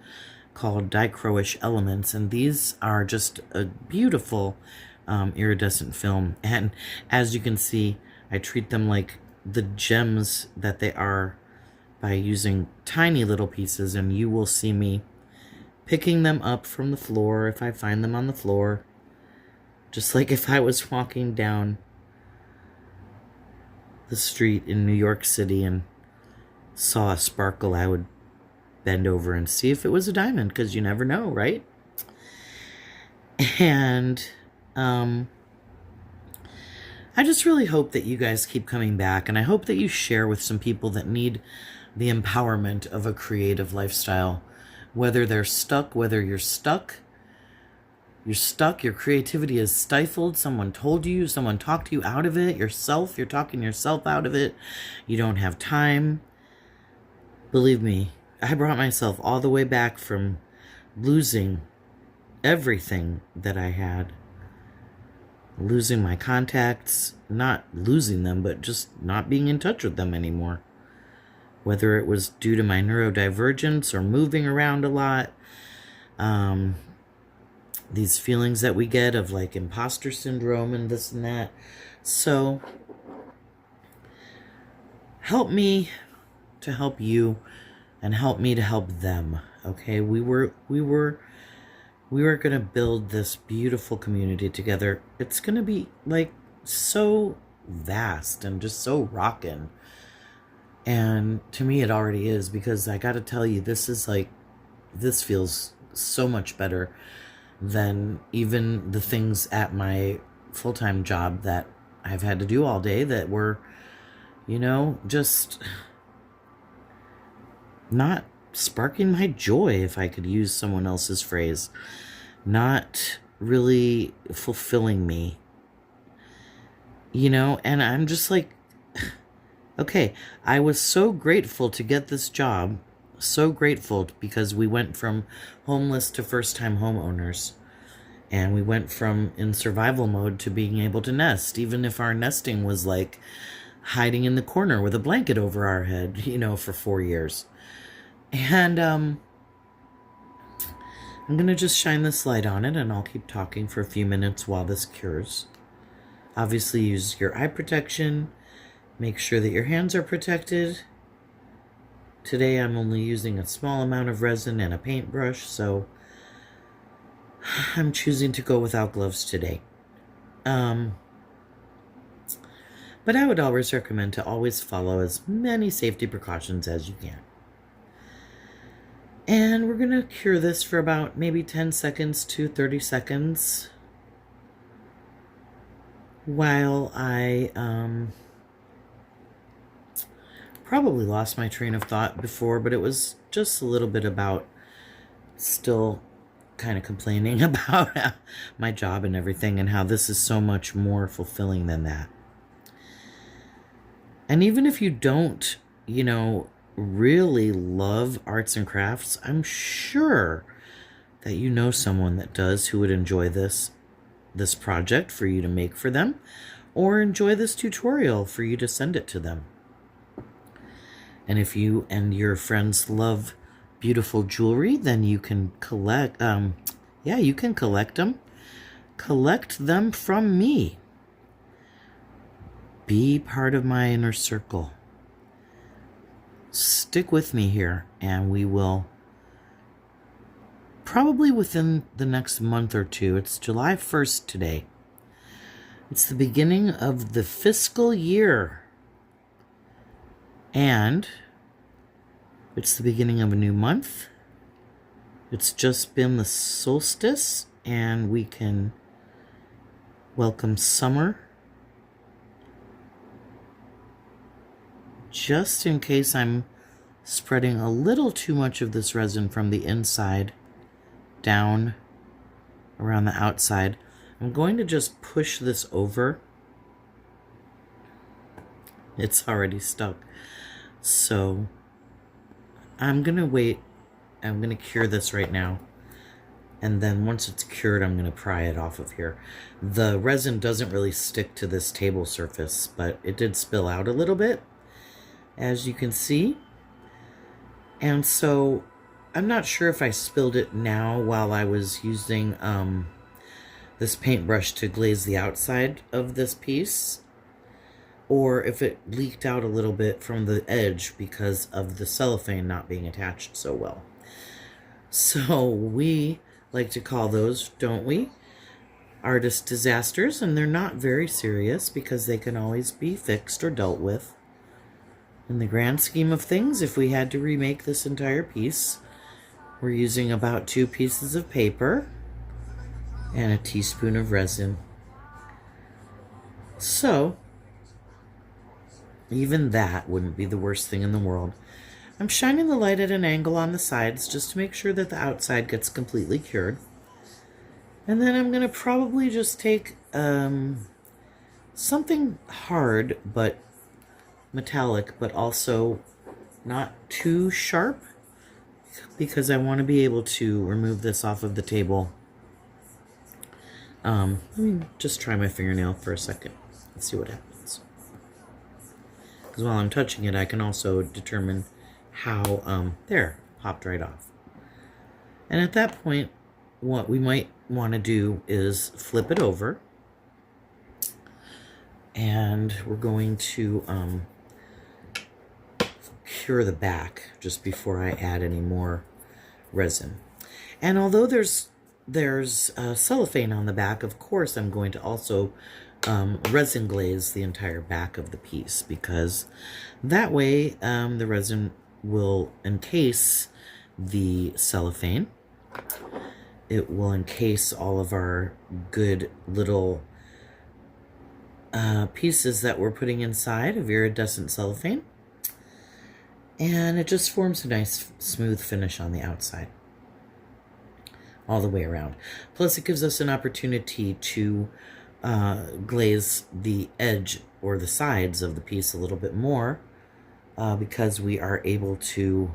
called Dichroish Elements, and these are just a beautiful iridescent film. And as you can see, I treat them like the gems that they are by using tiny little pieces, and you will see me picking them up from the floor if I find them on the floor, just like if I was walking down the street in New York City and saw a sparkle, I would bend over and see if it was a diamond, because you never know, right? And I just really hope that you guys keep coming back, and I hope that you share with some people that need the empowerment of a creative lifestyle. Whether they're stuck, whether you're stuck, your creativity is stifled, someone told you, someone talked you out of it, you're talking yourself out of it, you don't have time. Believe me, I brought myself all the way back from losing everything that I had. Losing my contacts, not losing them, but just not being in touch with them anymore. Whether it was due to my neurodivergence or moving around a lot, these feelings that we get of like imposter syndrome and this and that. So help me to help you, and help me to help them. Okay, we were gonna build this beautiful community together. It's gonna be like so vast and just so rockin'. And to me it already is, because I gotta tell you, this feels so much better than even the things at my full-time job that I've had to do all day that were, just not sparking my joy, if I could use someone else's phrase. Not really fulfilling me. And I'm just like, okay, I was so grateful to get this job. So grateful, because we went from homeless to first-time homeowners. And we went from in survival mode to being able to nest, even if our nesting was like hiding in the corner with a blanket over our head, for 4 years. And I'm going to just shine this light on it, and I'll keep talking for a few minutes while this cures. Obviously use your eye protection. Make sure that your hands are protected. Today I'm only using a small amount of resin and a paintbrush, so I'm choosing to go without gloves today. But I would always recommend to always follow as many safety precautions as you can. And we're going to cure this for about maybe 10 seconds to 30 seconds while I probably lost my train of thought before, but it was just a little bit about still kind of complaining about my job and everything and how this is so much more fulfilling than that. And even if you don't, really love arts and crafts, I'm sure that you know someone that does who would enjoy this project for you to make for them, or enjoy this tutorial for you to send it to them. And if you and your friends love beautiful jewelry, then you can collect, you can collect them. Collect them from me. Be part of my inner circle. Stick with me here, and we will probably within the next month or two. It's July 1st today. It's the beginning of the fiscal year. And it's the beginning of a new month. It's just been the solstice, and we can welcome summer. Just in case I'm spreading a little too much of this resin from the inside down around the outside, I'm going to just push this over. It's already stuck. So I'm going to wait. I'm going to cure this right now. And then once it's cured, I'm going to pry it off of here. The resin doesn't really stick to this table surface, but it did spill out a little bit, as you can see. And so I'm not sure if I spilled it now while I was using this paintbrush to glaze the outside of this piece, or if it leaked out a little bit from the edge because of the cellophane not being attached so well. So we like to call those, don't we, artist disasters, and they're not very serious because they can always be fixed or dealt with. In the grand scheme of things, if we had to remake this entire piece, we're using about 2 pieces of paper and a teaspoon of resin. So even that wouldn't be the worst thing in the world. I'm shining the light at an angle on the sides just to make sure that the outside gets completely cured. And then I'm going to probably just take something hard but metallic, but also not too sharp, because I want to be able to remove this off of the table. Let me just try my fingernail for a second. Let's see what happens. Because while I'm touching it, I can also determine how, there, popped right off. And at that point, what we might want to do is flip it over. And we're going to cure the back just before I add any more resin. And although there's cellophane on the back, of course I'm going to also resin glaze the entire back of the piece, because that way the resin will encase the cellophane. It will encase all of our good little pieces that we're putting inside of iridescent cellophane. And it just forms a nice smooth finish on the outside all the way around. Plus it gives us an opportunity to glaze the edge or the sides of the piece a little bit more, because we are able to,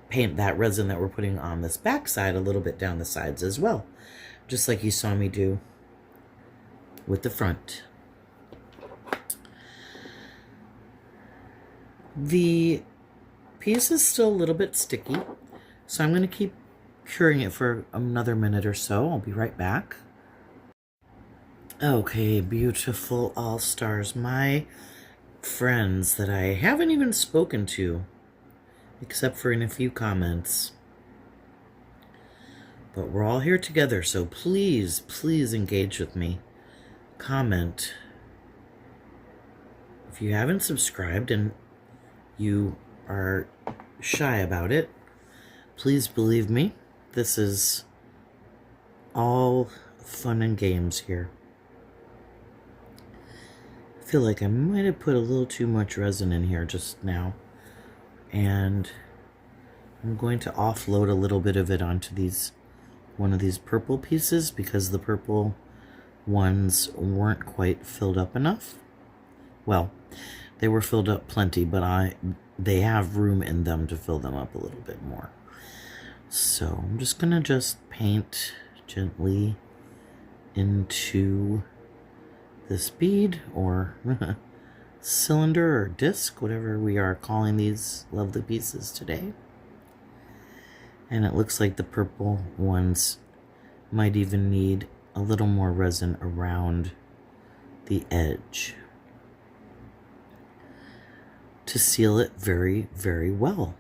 paint that resin that we're putting on this back side a little bit down the sides as well, just like you saw me do with the front. The piece is still a little bit sticky, so I'm going to keep curing it for another minute or so. I'll be right back. Okay, beautiful all-stars. My friends that I haven't even spoken to, except for in a few comments. But we're all here together, so please, please engage with me. Comment. If you haven't subscribed and you are shy about it, please believe me, this is all fun and games here. I feel like I might have put a little too much resin in here just now, and I'm going to offload a little bit of it onto one of these purple pieces because the purple ones weren't quite filled up enough. Well, they were filled up plenty, but they have room in them to fill them up a little bit more. So I'm just gonna paint gently into this bead or cylinder or disc, whatever we are calling these lovely pieces today. And it looks like the purple ones might even need a little more resin around the edge to seal it very, very well.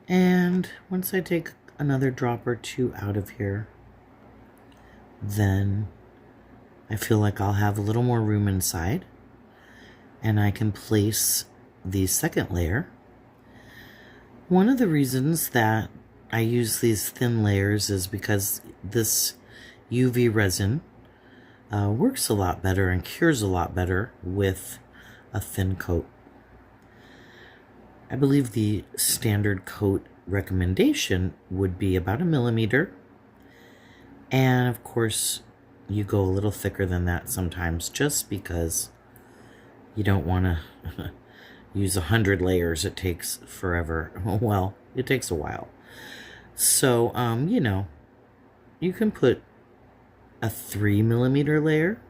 And once I take another drop or two out of here, then I feel like I'll have a little more room inside, and I can place the second layer. One of the reasons that I use these thin layers is because this UV resin works a lot better and cures a lot better with a thin coat. I believe the standard coat recommendation would be about 1 millimeter. And of course, you go a little thicker than that sometimes just because you don't want to use 100 layers. It takes forever. Well, it takes a while. So, you know, you can put a 3 millimeter layer.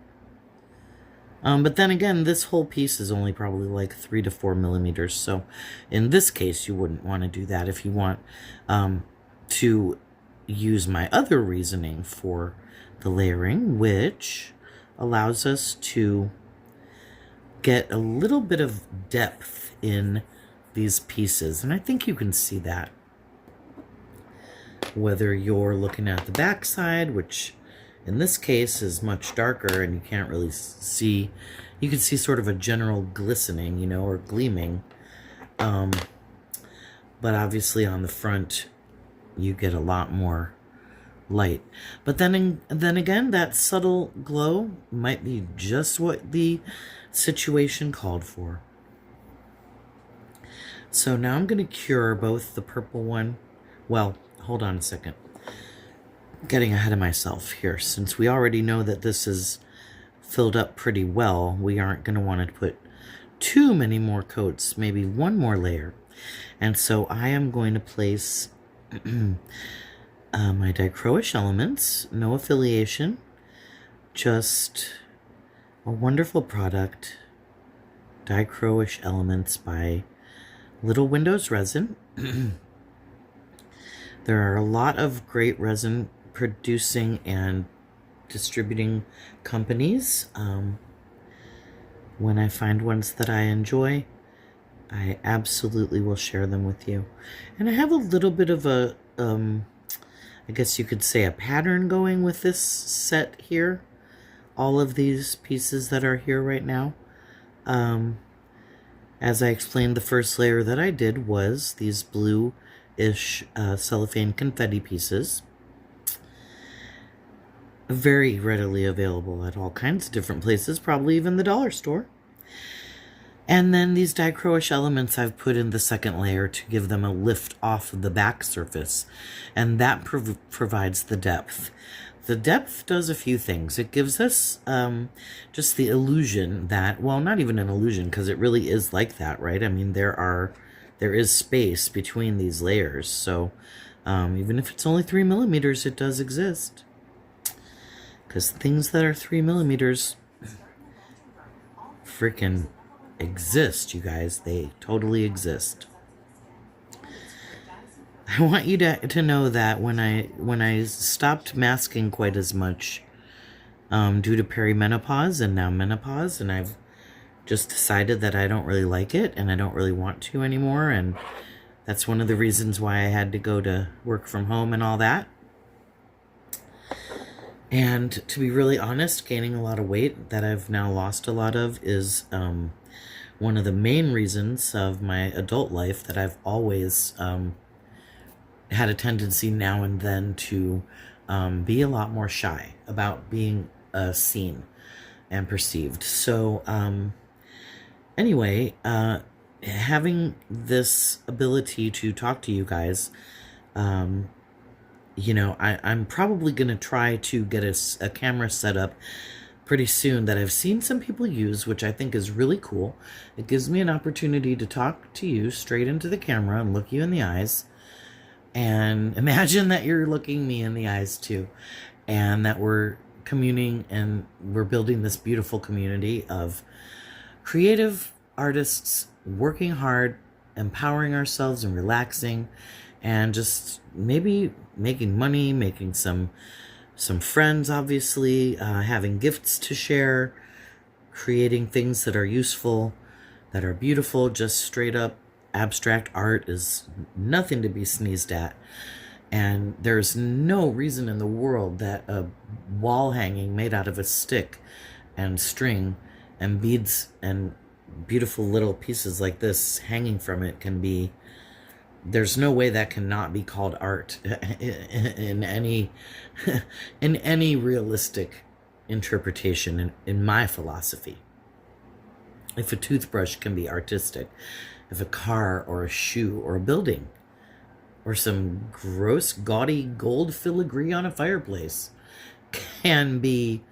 But then again, this whole piece is only probably like 3 to 4 millimeters. So in this case, you wouldn't want to do that. If you want to use my other reasoning for the layering, which allows us to get a little bit of depth in these pieces. And I think you can see that. Whether you're looking at the back side, which in this case is much darker and you can't really see, you can see sort of a general glistening, you know, or gleaming. But obviously on the front, you get a lot more light. But then again, that subtle glow might be just what the situation called for. So now I'm going to cure both the purple one. Well, hold on a second. Getting ahead of myself here. Since we already know that this is filled up pretty well, we aren't going to want to put too many more coats, maybe one more layer. And so I am going to place my dichroish elements, no affiliation, just a wonderful product, dichroish elements by Little Windows Resin. There are a lot of great resin producing and distributing companies. When I find ones that I enjoy, I absolutely will share them with you. And I have a little bit of a, I guess you could say a pattern going with this set here. All of these pieces that are here right now. As I explained, the first layer that I did was these blue-ish cellophane confetti pieces. Very readily available at all kinds of different places, probably even the dollar store. And then these dichroish elements I've put in the second layer to give them a lift off of the back surface, and that provides the depth. The depth does a few things. It gives us just the illusion that, well, not even an illusion, because it really is like that, right? I mean, there is space between these layers, so even if it's only 3 millimeters, it does exist. Because things that are 3 millimeters freaking exist, you guys. They totally exist. I want you to know that when I stopped masking quite as much, due to perimenopause and now menopause, and I've just decided that I don't really like it and I don't really want to anymore, and that's one of the reasons why I had to go to work from home and all that. And to be really honest, gaining a lot of weight that I've now lost a lot of is one of the main reasons of my adult life that I've always had a tendency now and then to be a lot more shy about being seen and perceived. So anyway, having this ability to talk to you guys, I'm probably going to try to get a camera set up pretty soon that I've seen some people use, which I think is really cool. It gives me an opportunity to talk to you straight into the camera and look you in the eyes. And imagine that you're looking me in the eyes too. And that we're communing and we're building this beautiful community of creative artists working hard, empowering ourselves and relaxing, and just maybe making money, making some friends, obviously, having gifts to share, creating things that are useful, that are beautiful. Just straight up abstract art is nothing to be sneezed at. And there's no reason in the world that a wall hanging made out of a stick and string and beads and beautiful little pieces like this hanging from it can be, there's no way that cannot be called art in any in any realistic interpretation in my philosophy. If a toothbrush can be artistic, if a car or a shoe or a building or some gross gaudy gold filigree on a fireplace can be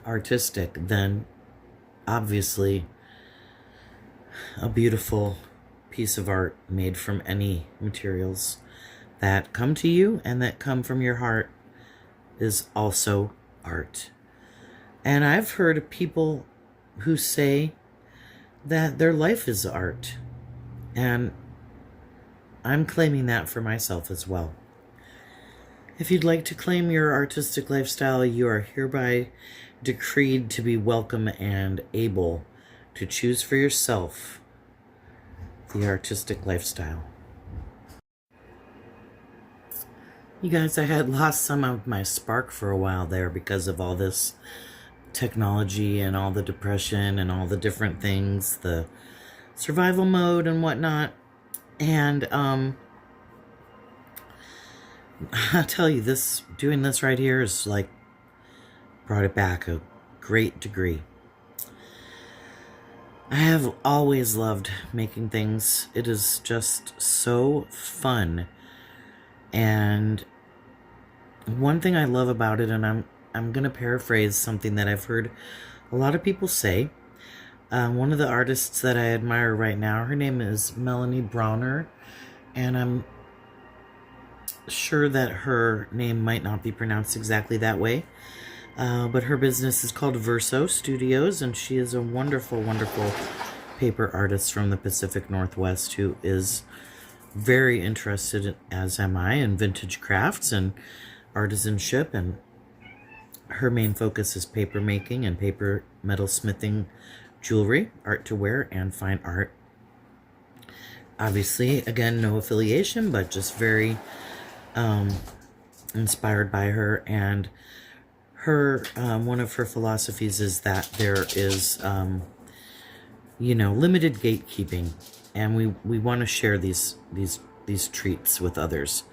artistic, then obviously a beautiful piece of art made from any materials that come to you and that come from your heart is also art. And I've heard people who say that their life is art, and I'm claiming that for myself as well. If you'd like to claim your artistic lifestyle, you are hereby decreed to be welcome and able to choose for yourself the artistic lifestyle. You guys, I had lost some of my spark for a while there because of all this technology and all the depression and all the different things, the survival mode and whatnot. And I'll tell you, doing this right here is like brought it back a great degree. I have always loved making things. It is just so fun. And one thing I love about it, and I'm going to paraphrase something that I've heard a lot of people say. One of the artists that I admire right now, her name is Melanie Browner, and I'm sure that her name might not be pronounced exactly that way. But her business is called Verso Studios, and she is a wonderful, wonderful paper artist from the Pacific Northwest who is very interested, as am I, in vintage crafts and artisanship. And her main focus is paper making and paper metal smithing jewelry, art to wear, and fine art. Obviously, again, no affiliation, but just very inspired by her. And her one of her philosophies is that there is limited gatekeeping, and we want to share these treats with others.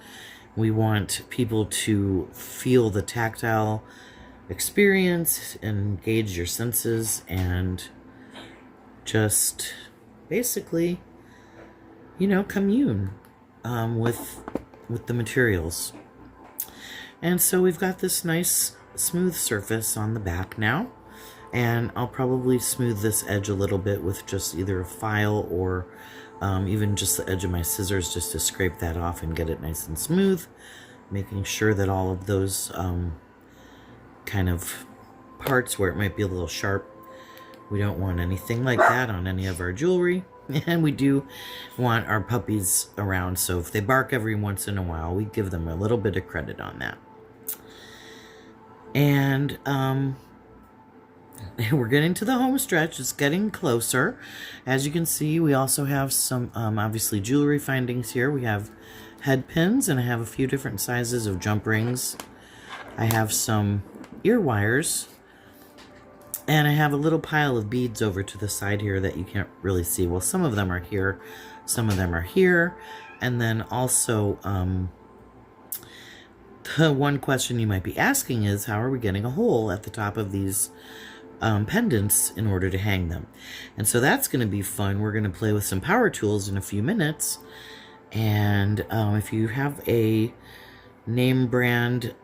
We want people to feel the tactile experience, engage your senses, and just basically commune with the materials. And so we've got this nice smooth surface on the back now, and I'll probably smooth this edge a little bit with just either a file or even just the edge of my scissors, just to scrape that off and get it nice and smooth, making sure that all of those kind of parts where it might be a little sharp, we don't want anything like that on any of our jewelry. And we do want our puppies around, so if they bark every once in a while, we give them a little bit of credit on that. And we're getting to the home stretch. It's getting closer. As you can see, we also have some, obviously, jewelry findings here. We have head pins, and I have a few different sizes of jump rings. I have some ear wires, and I have a little pile of beads over to the side here that you can't really see. Well, some of them are here, some of them are here, and then also, the one question you might be asking is, how are we getting a hole at the top of these pendants in order to hang them? And so that's going to be fun. We're going to play with some power tools in a few minutes. And if you have a name brand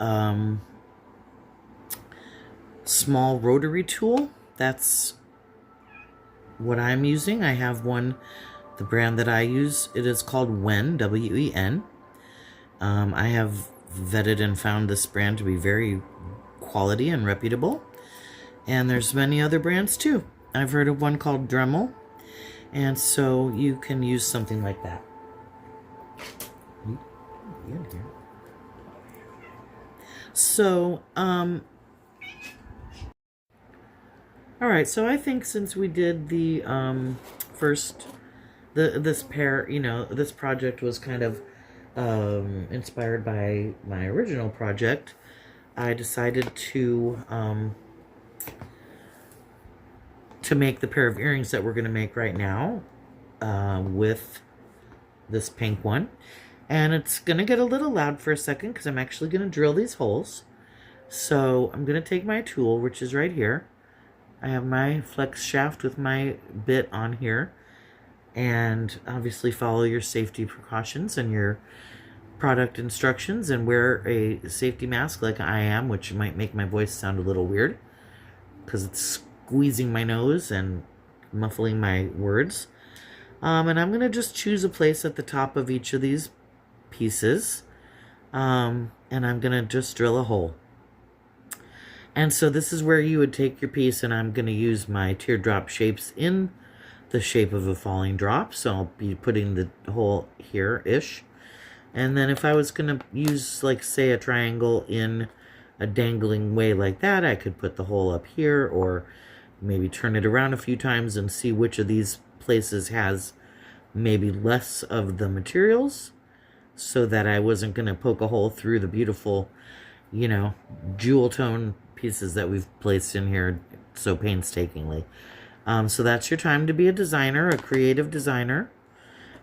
small rotary tool, that's what I'm using. I have one, the brand that I use, it is called Wen, W-E-N. I have vetted and found this brand to be very quality and reputable. And there's many other brands too. I've heard of one called Dremel. And so you can use something like that. So, alright, so I think since we did the this pair, you know, this project was kind of inspired by my original project, I decided to make the pair of earrings that we're going to make right now with this pink one. And it's going to get a little loud for a second because I'm actually going to drill these holes. So I'm going to take my tool, which is right here. I have my flex shaft with my bit on here. And obviously follow your safety precautions and your product instructions, and wear a safety mask like I am, which might make my voice sound a little weird because it's squeezing my nose and muffling my words. And I'm going to just choose a place at the top of each of these pieces, and I'm going to just drill a hole. And so this is where you would take your piece, and I'm going to use my teardrop shapes in the shape of a falling drop. So I'll be putting the hole here-ish. And then if I was going to use, like, say, a triangle in a dangling way like that, I could put the hole up here, or maybe turn it around a few times and see which of these places has maybe less of the materials, so that I wasn't going to poke a hole through the beautiful, you know, jewel tone pieces that we've placed in here so painstakingly. So that's your time to be a designer, a creative designer,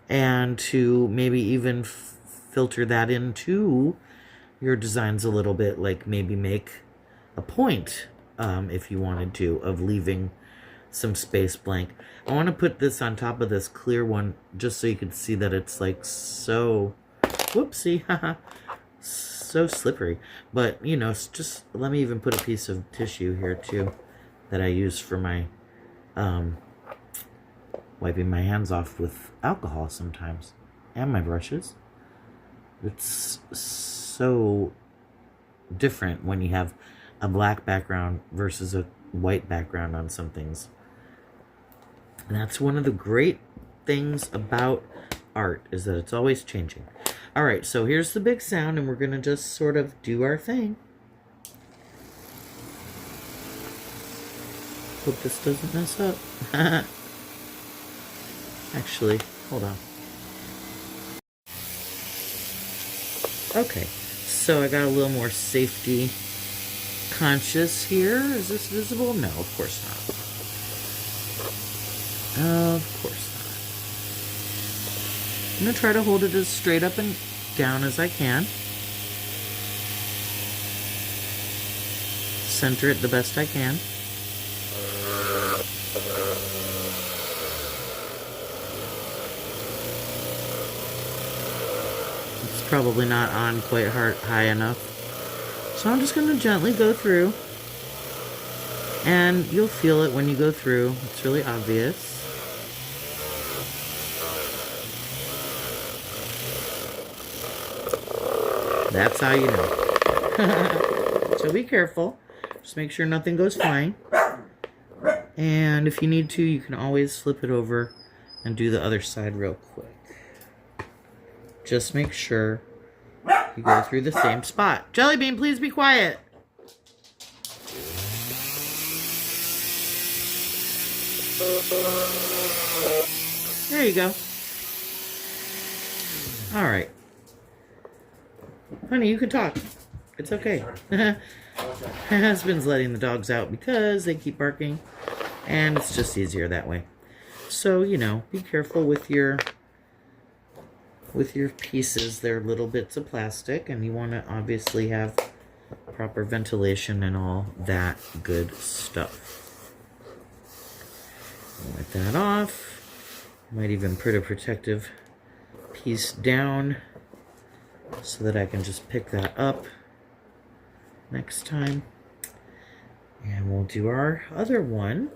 and to maybe even filter that into your designs a little bit, like maybe make a point, if you wanted to, of leaving some space blank. I want to put this on top of this clear one just so you can see that it's like so, whoopsie, so slippery. But, you know, just let me even put a piece of tissue here too that I use for my wiping my hands off with alcohol sometimes, and my brushes. It's so different when you have a black background versus a white background on some things. And that's one of the great things about art, is that it's always changing. All right, so here's the big sound, and we're going to just sort of do our thing. Hope this doesn't mess up. Actually, hold on. Okay, so I got a little more safety conscious here. Is this visible? No, of course not. Of course not. I'm going to try to hold it as straight up and down as I can. Center it the best I can. It's probably not on quite high enough. So I'm just going to gently go through. And you'll feel it when you go through. It's really obvious. That's how you know. So be careful. Just make sure nothing goes flying. And if you need to, you can always flip it over and do the other side real quick. Just make sure you go through the same spot. Jelly Bean, please be quiet. There you go. All right. Honey, you can talk. It's okay. My husband's letting the dogs out because they keep barking, and it's just easier that way. So, you know, be careful with your pieces. They're little bits of plastic, and you want to obviously have proper ventilation and all that good stuff. Wipe that off. Might even put a protective piece down so that I can just pick that up next time. And we'll do our other one.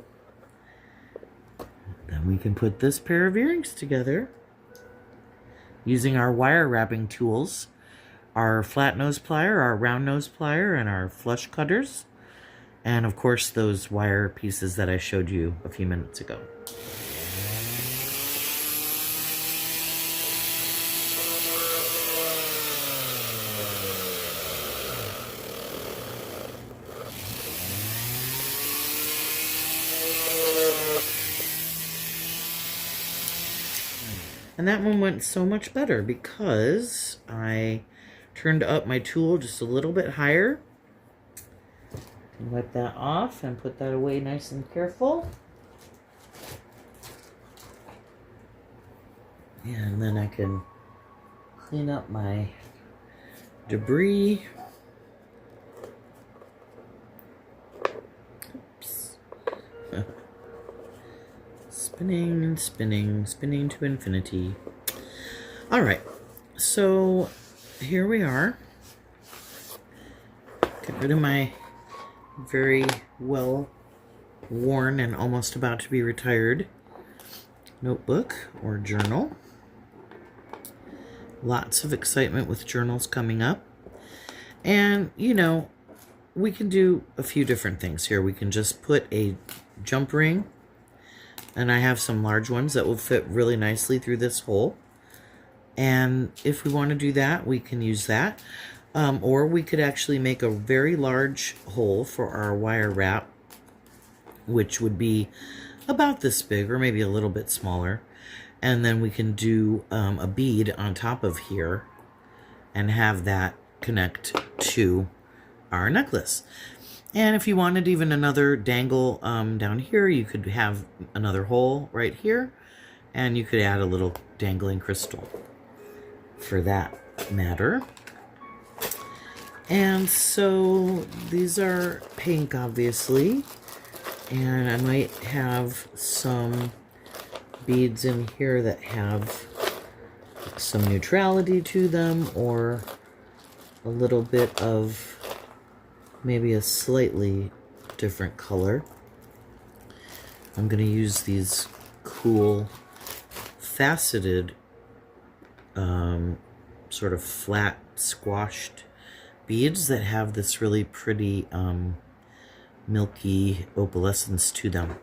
Then we can put this pair of earrings together using our wire wrapping tools, our flat nose plier, our round nose plier, and our flush cutters. And of course those wire pieces that I showed you a few minutes ago. And that one went so much better because I turned up my tool just a little bit higher. Wipe that off and put that away nice and careful. And then I can clean up my debris. Oops. Spinning, spinning, spinning to infinity. All right, so here we are. Get rid of my very well worn and almost about to be retired notebook or journal. Lots of excitement with journals coming up. And, you know, we can do a few different things here. We can just put a jump ring, and I have some large ones that will fit really nicely through this hole. And if we want to do that, we can use that. Or we could actually make a very large hole for our wire wrap, which would be about this big or maybe a little bit smaller. And then we can do a bead on top of here and have that connect to our necklace. And if you wanted even another dangle down here, you could have another hole right here, and you could add a little dangling crystal for that matter. And so these are pink, obviously, and I might have some beads in here that have some neutrality to them, or a little bit of maybe a slightly different color. I'm going to use these cool faceted sort of flat squashed beads that have this really pretty milky opalescence to them.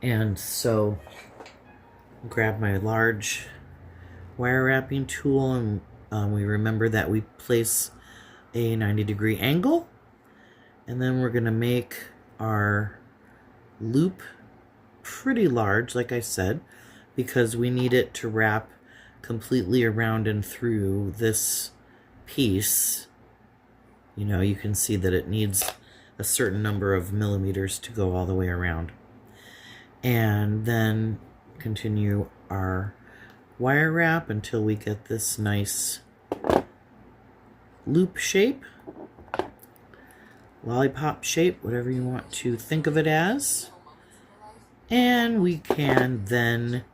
And so grab my large wire wrapping tool, and we remember that we place a 90-degree angle, and then we're going to make our loop pretty large, like I said, because we need it to wrap completely around and through this piece. You know, you can see that it needs a certain number of millimeters to go all the way around. And then continue our wire wrap until we get this nice loop shape, lollipop shape, whatever you want to think of it as. And we can then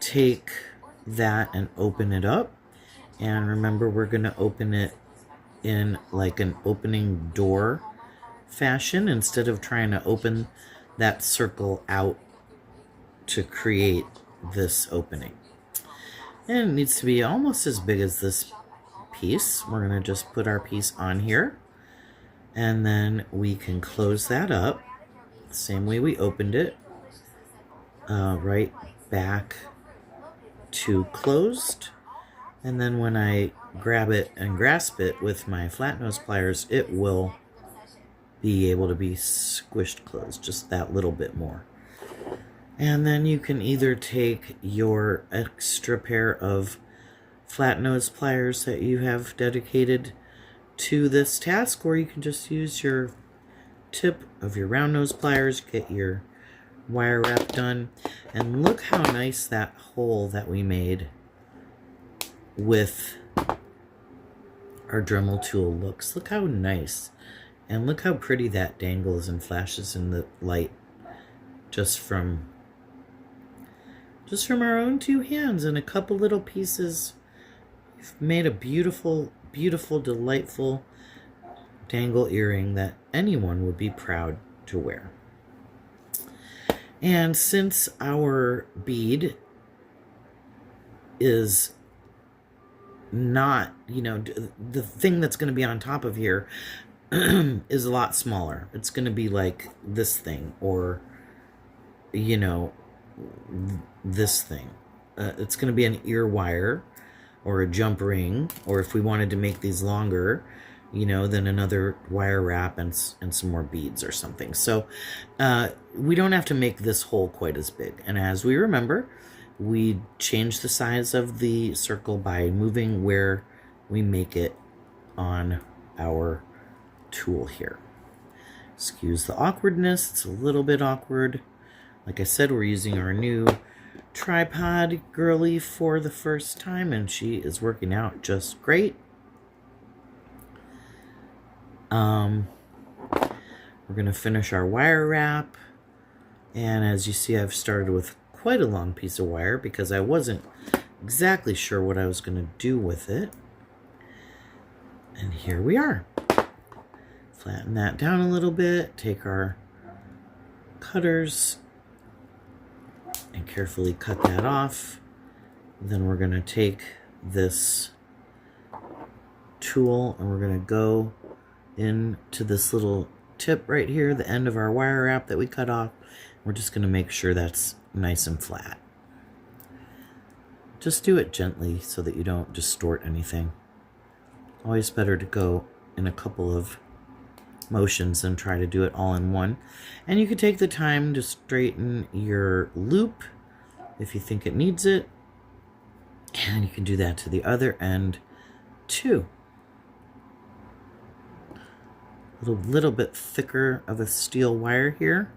take that and open it up. And remember, we're going to open it in like an opening door fashion instead of trying to open that circle out to create this opening. And it needs to be almost as big as this piece. We're going to just put our piece on here, and then we can close that up the same way we opened it, right back to closed. And then when I grab it and grasp it with my flat nose pliers, it will be able to be squished closed, just that little bit more. And then you can either take your extra pair of flat nose pliers that you have dedicated to this task, or you can just use your tip of your round nose pliers, get your wire wrap done. And look how nice that hole that we made with our Dremel tool looks. Look how nice. And look how pretty that dangles and flashes in the light just from our own two hands and a couple little pieces. We've made a beautiful, beautiful, delightful dangle earring that anyone would be proud to wear. And since our bead is not, you know, the thing that's going to be on top of here is a lot smaller. It's going to be like this thing, or, you know, this thing. It's going to be an ear wire or a jump ring, or if we wanted to make these longer, you know, then another wire wrap and some more beads or something. So we don't have to make this hole quite as big. And as we remember, we change the size of the circle by moving where we make it on our tool here. Excuse the awkwardness, it's a little bit awkward. Like I said, we're using our new tripod girly for the first time, and she is working out just great. We're going to finish our wire wrap, and as you see, I've started with quite a long piece of wire because I wasn't exactly sure what I was going to do with it. And here we are. Flatten that down a little bit, take our cutters and carefully cut that off. Then we're going to take this tool and we're going to go into this little tip right here, the end of our wire wrap that we cut off. We're just going to make sure that's nice and flat. Just do it gently so that you don't distort anything. Always better to go in a couple of motions than try to do it all in one. And you can take the time to straighten your loop if you think it needs it. And you can do that to the other end too. A little bit thicker of a steel wire here.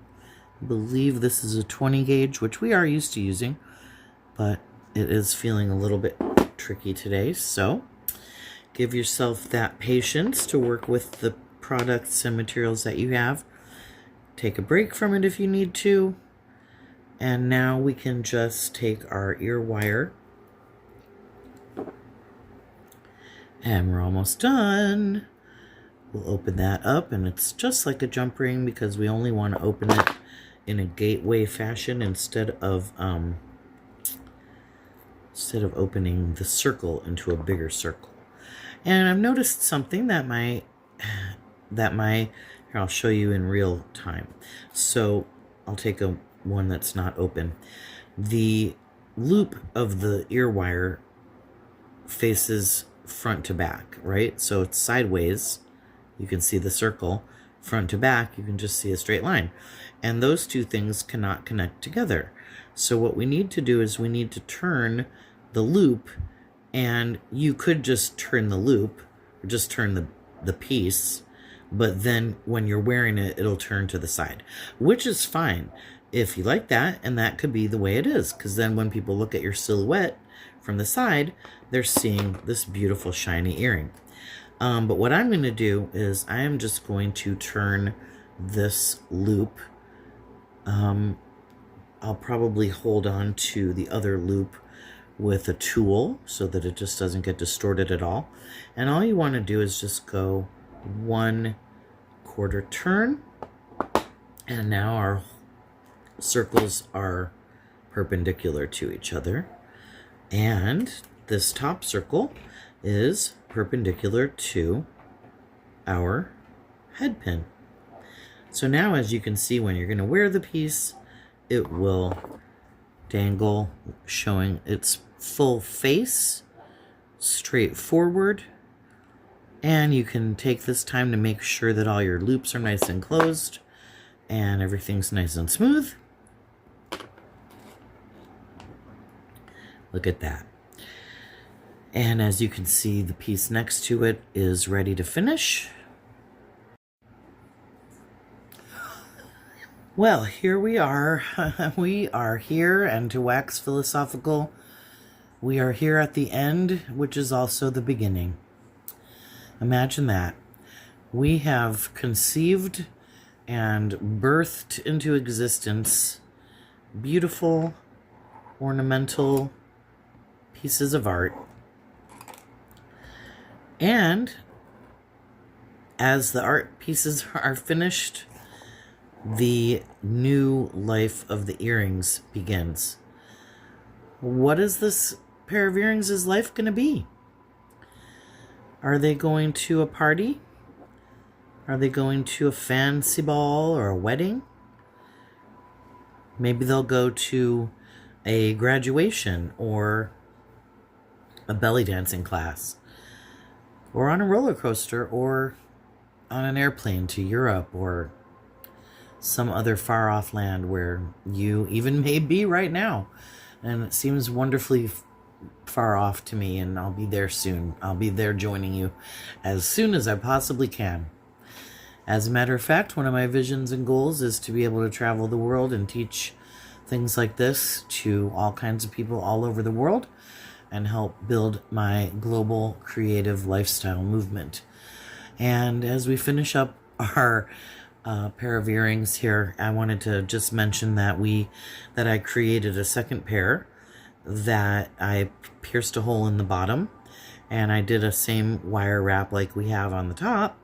I believe this is a 20 gauge, which we are used to using, but it is feeling a little bit tricky today. So give yourself that patience to work with the products and materials that you have. Take a break from it if you need to. And now we can just take our ear wire. And we're almost done. We'll open that up, and it's just like a jump ring because we only want to open it in a gateway fashion instead of opening the circle into a bigger circle. And I've noticed something that here, I'll show you in real time. So I'll take one that's not open. The loop of the ear wire faces front to back, right? So it's sideways. You can see the circle. Front to back, you can just see a straight line. And those two things cannot connect together. So what we need to do is we need to turn the loop, and you could just turn the loop, or just turn the piece, but then when you're wearing it, it'll turn to the side, which is fine if you like that, and that could be the way it is, because then when people look at your silhouette from the side, they're seeing this beautiful shiny earring. But what I'm going to do is I am just going to turn this loop. I'll probably hold on to the other loop with a tool so that it just doesn't get distorted at all. And all you want to do is just go 1/4 turn. And now our circles are perpendicular to each other. And this top circle is perpendicular to our head pin. So now, as you can see, when you're going to wear the piece, it will dangle, showing its full face straight forward, And you can take this time to make sure that all your loops are nice and closed and everything's nice and smooth. Look at that. And as you can see, the piece next to it is ready to finish. Well, here we are. We are here, and to wax philosophical, we are here at the end, which is also the beginning. Imagine that. We have conceived and birthed into existence beautiful, ornamental pieces of art. And as the art pieces are finished, the new life of the earrings begins. What is this pair of earrings' life going to be? Are they going to a party? Are they going to a fancy ball or a wedding? Maybe they'll go to a graduation or a belly dancing class, or on a roller coaster, or on an airplane to Europe or some other far off land where you even may be right now. And it seems wonderfully far off to me, and I'll be there soon. I'll be there joining you as soon as I possibly can. As a matter of fact, one of my visions and goals is to be able to travel the world and teach things like this to all kinds of people all over the world and help build my global creative lifestyle movement. And as we finish up our pair of earrings here, I wanted to just mention that I created a second pair that I pierced a hole in the bottom, and I did a same wire wrap like we have on the top,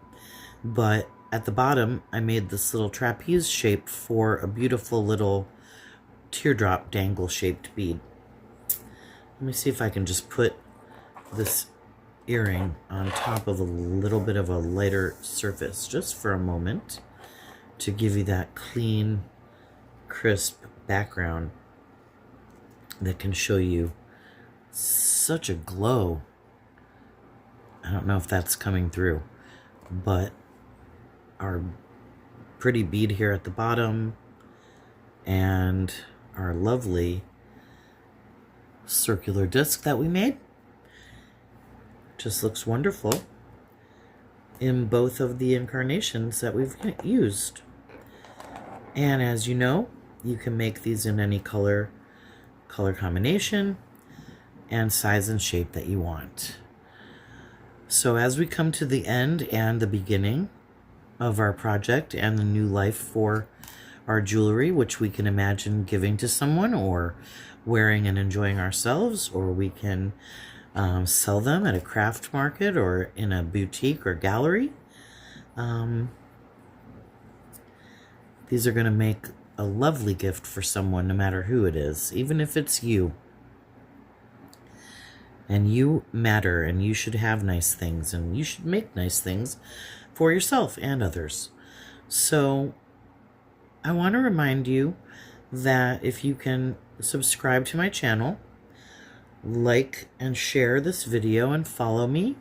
but at the bottom I made this little trapeze shape for a beautiful little teardrop dangle shaped bead. Let me see if I can just put this earring on top of a little bit of a lighter surface just for a moment to give you that clean, crisp background that can show you such a glow. I don't know if that's coming through, but our pretty bead here at the bottom and our lovely circular disc that we made just looks wonderful in both of the incarnations that we've used. And as you know, you can make these in any color combination and size and shape that you want. So as we come to the end and the beginning of our project and the new life for our jewelry, which we can imagine giving to someone or wearing and enjoying ourselves, or we can sell them at a craft market or in a boutique or gallery. These are going to make a lovely gift for someone, no matter who it is, even if it's you. And you matter, and you should have nice things, and you should make nice things for yourself and others. So I want to remind you that if you can subscribe to my channel, like and share this video, and follow me,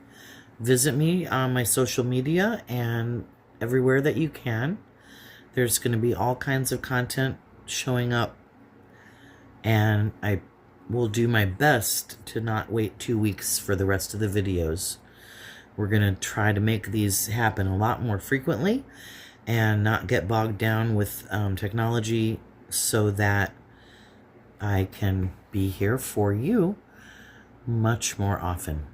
visit me on my social media and everywhere that you can. There's going to be all kinds of content showing up, and I will do my best to not wait 2 weeks for the rest of the videos. We're going to try to make these happen a lot more frequently and not get bogged down with technology, so that I can be here for you much more often.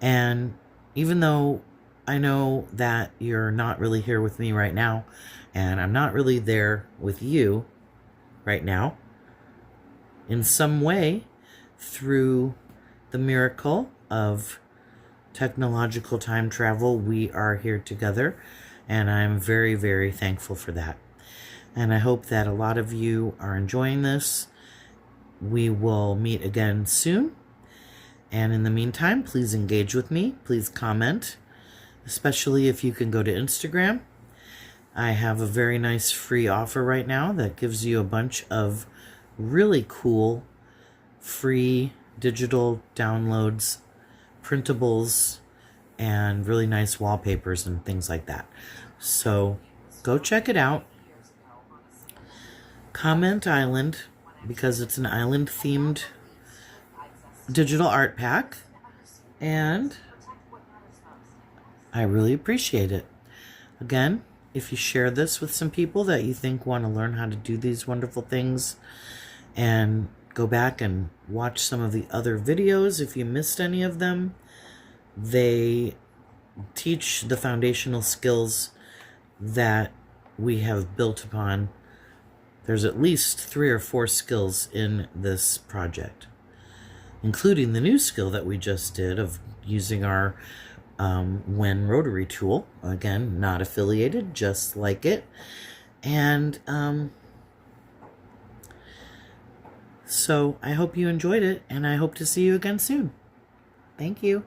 And even though I know that you're not really here with me right now, and I'm not really there with you right now, in some way, through the miracle of technological time travel, we are here together, and I'm very, very thankful for that. And I hope that a lot of you are enjoying this. We will meet again soon. And in the meantime, please engage with me. Please comment, especially if you can go to Instagram. I have a very nice free offer right now that gives you a bunch of really cool free digital downloads, printables, and really nice wallpapers and things like that. So go check it out. Comment Island, because it's an island themed digital art pack, and I really appreciate it. Again, if you share this with some people that you think want to learn how to do these wonderful things, and go back and watch some of the other videos if you missed any of them, they teach the foundational skills that we have built upon. There's at least 3 or 4 skills in this project, including the new skill that we just did of using our Wen rotary tool. Again, not affiliated, just like it. And so I hope you enjoyed it, and I hope to see you again soon. Thank you,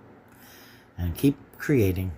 and keep creating.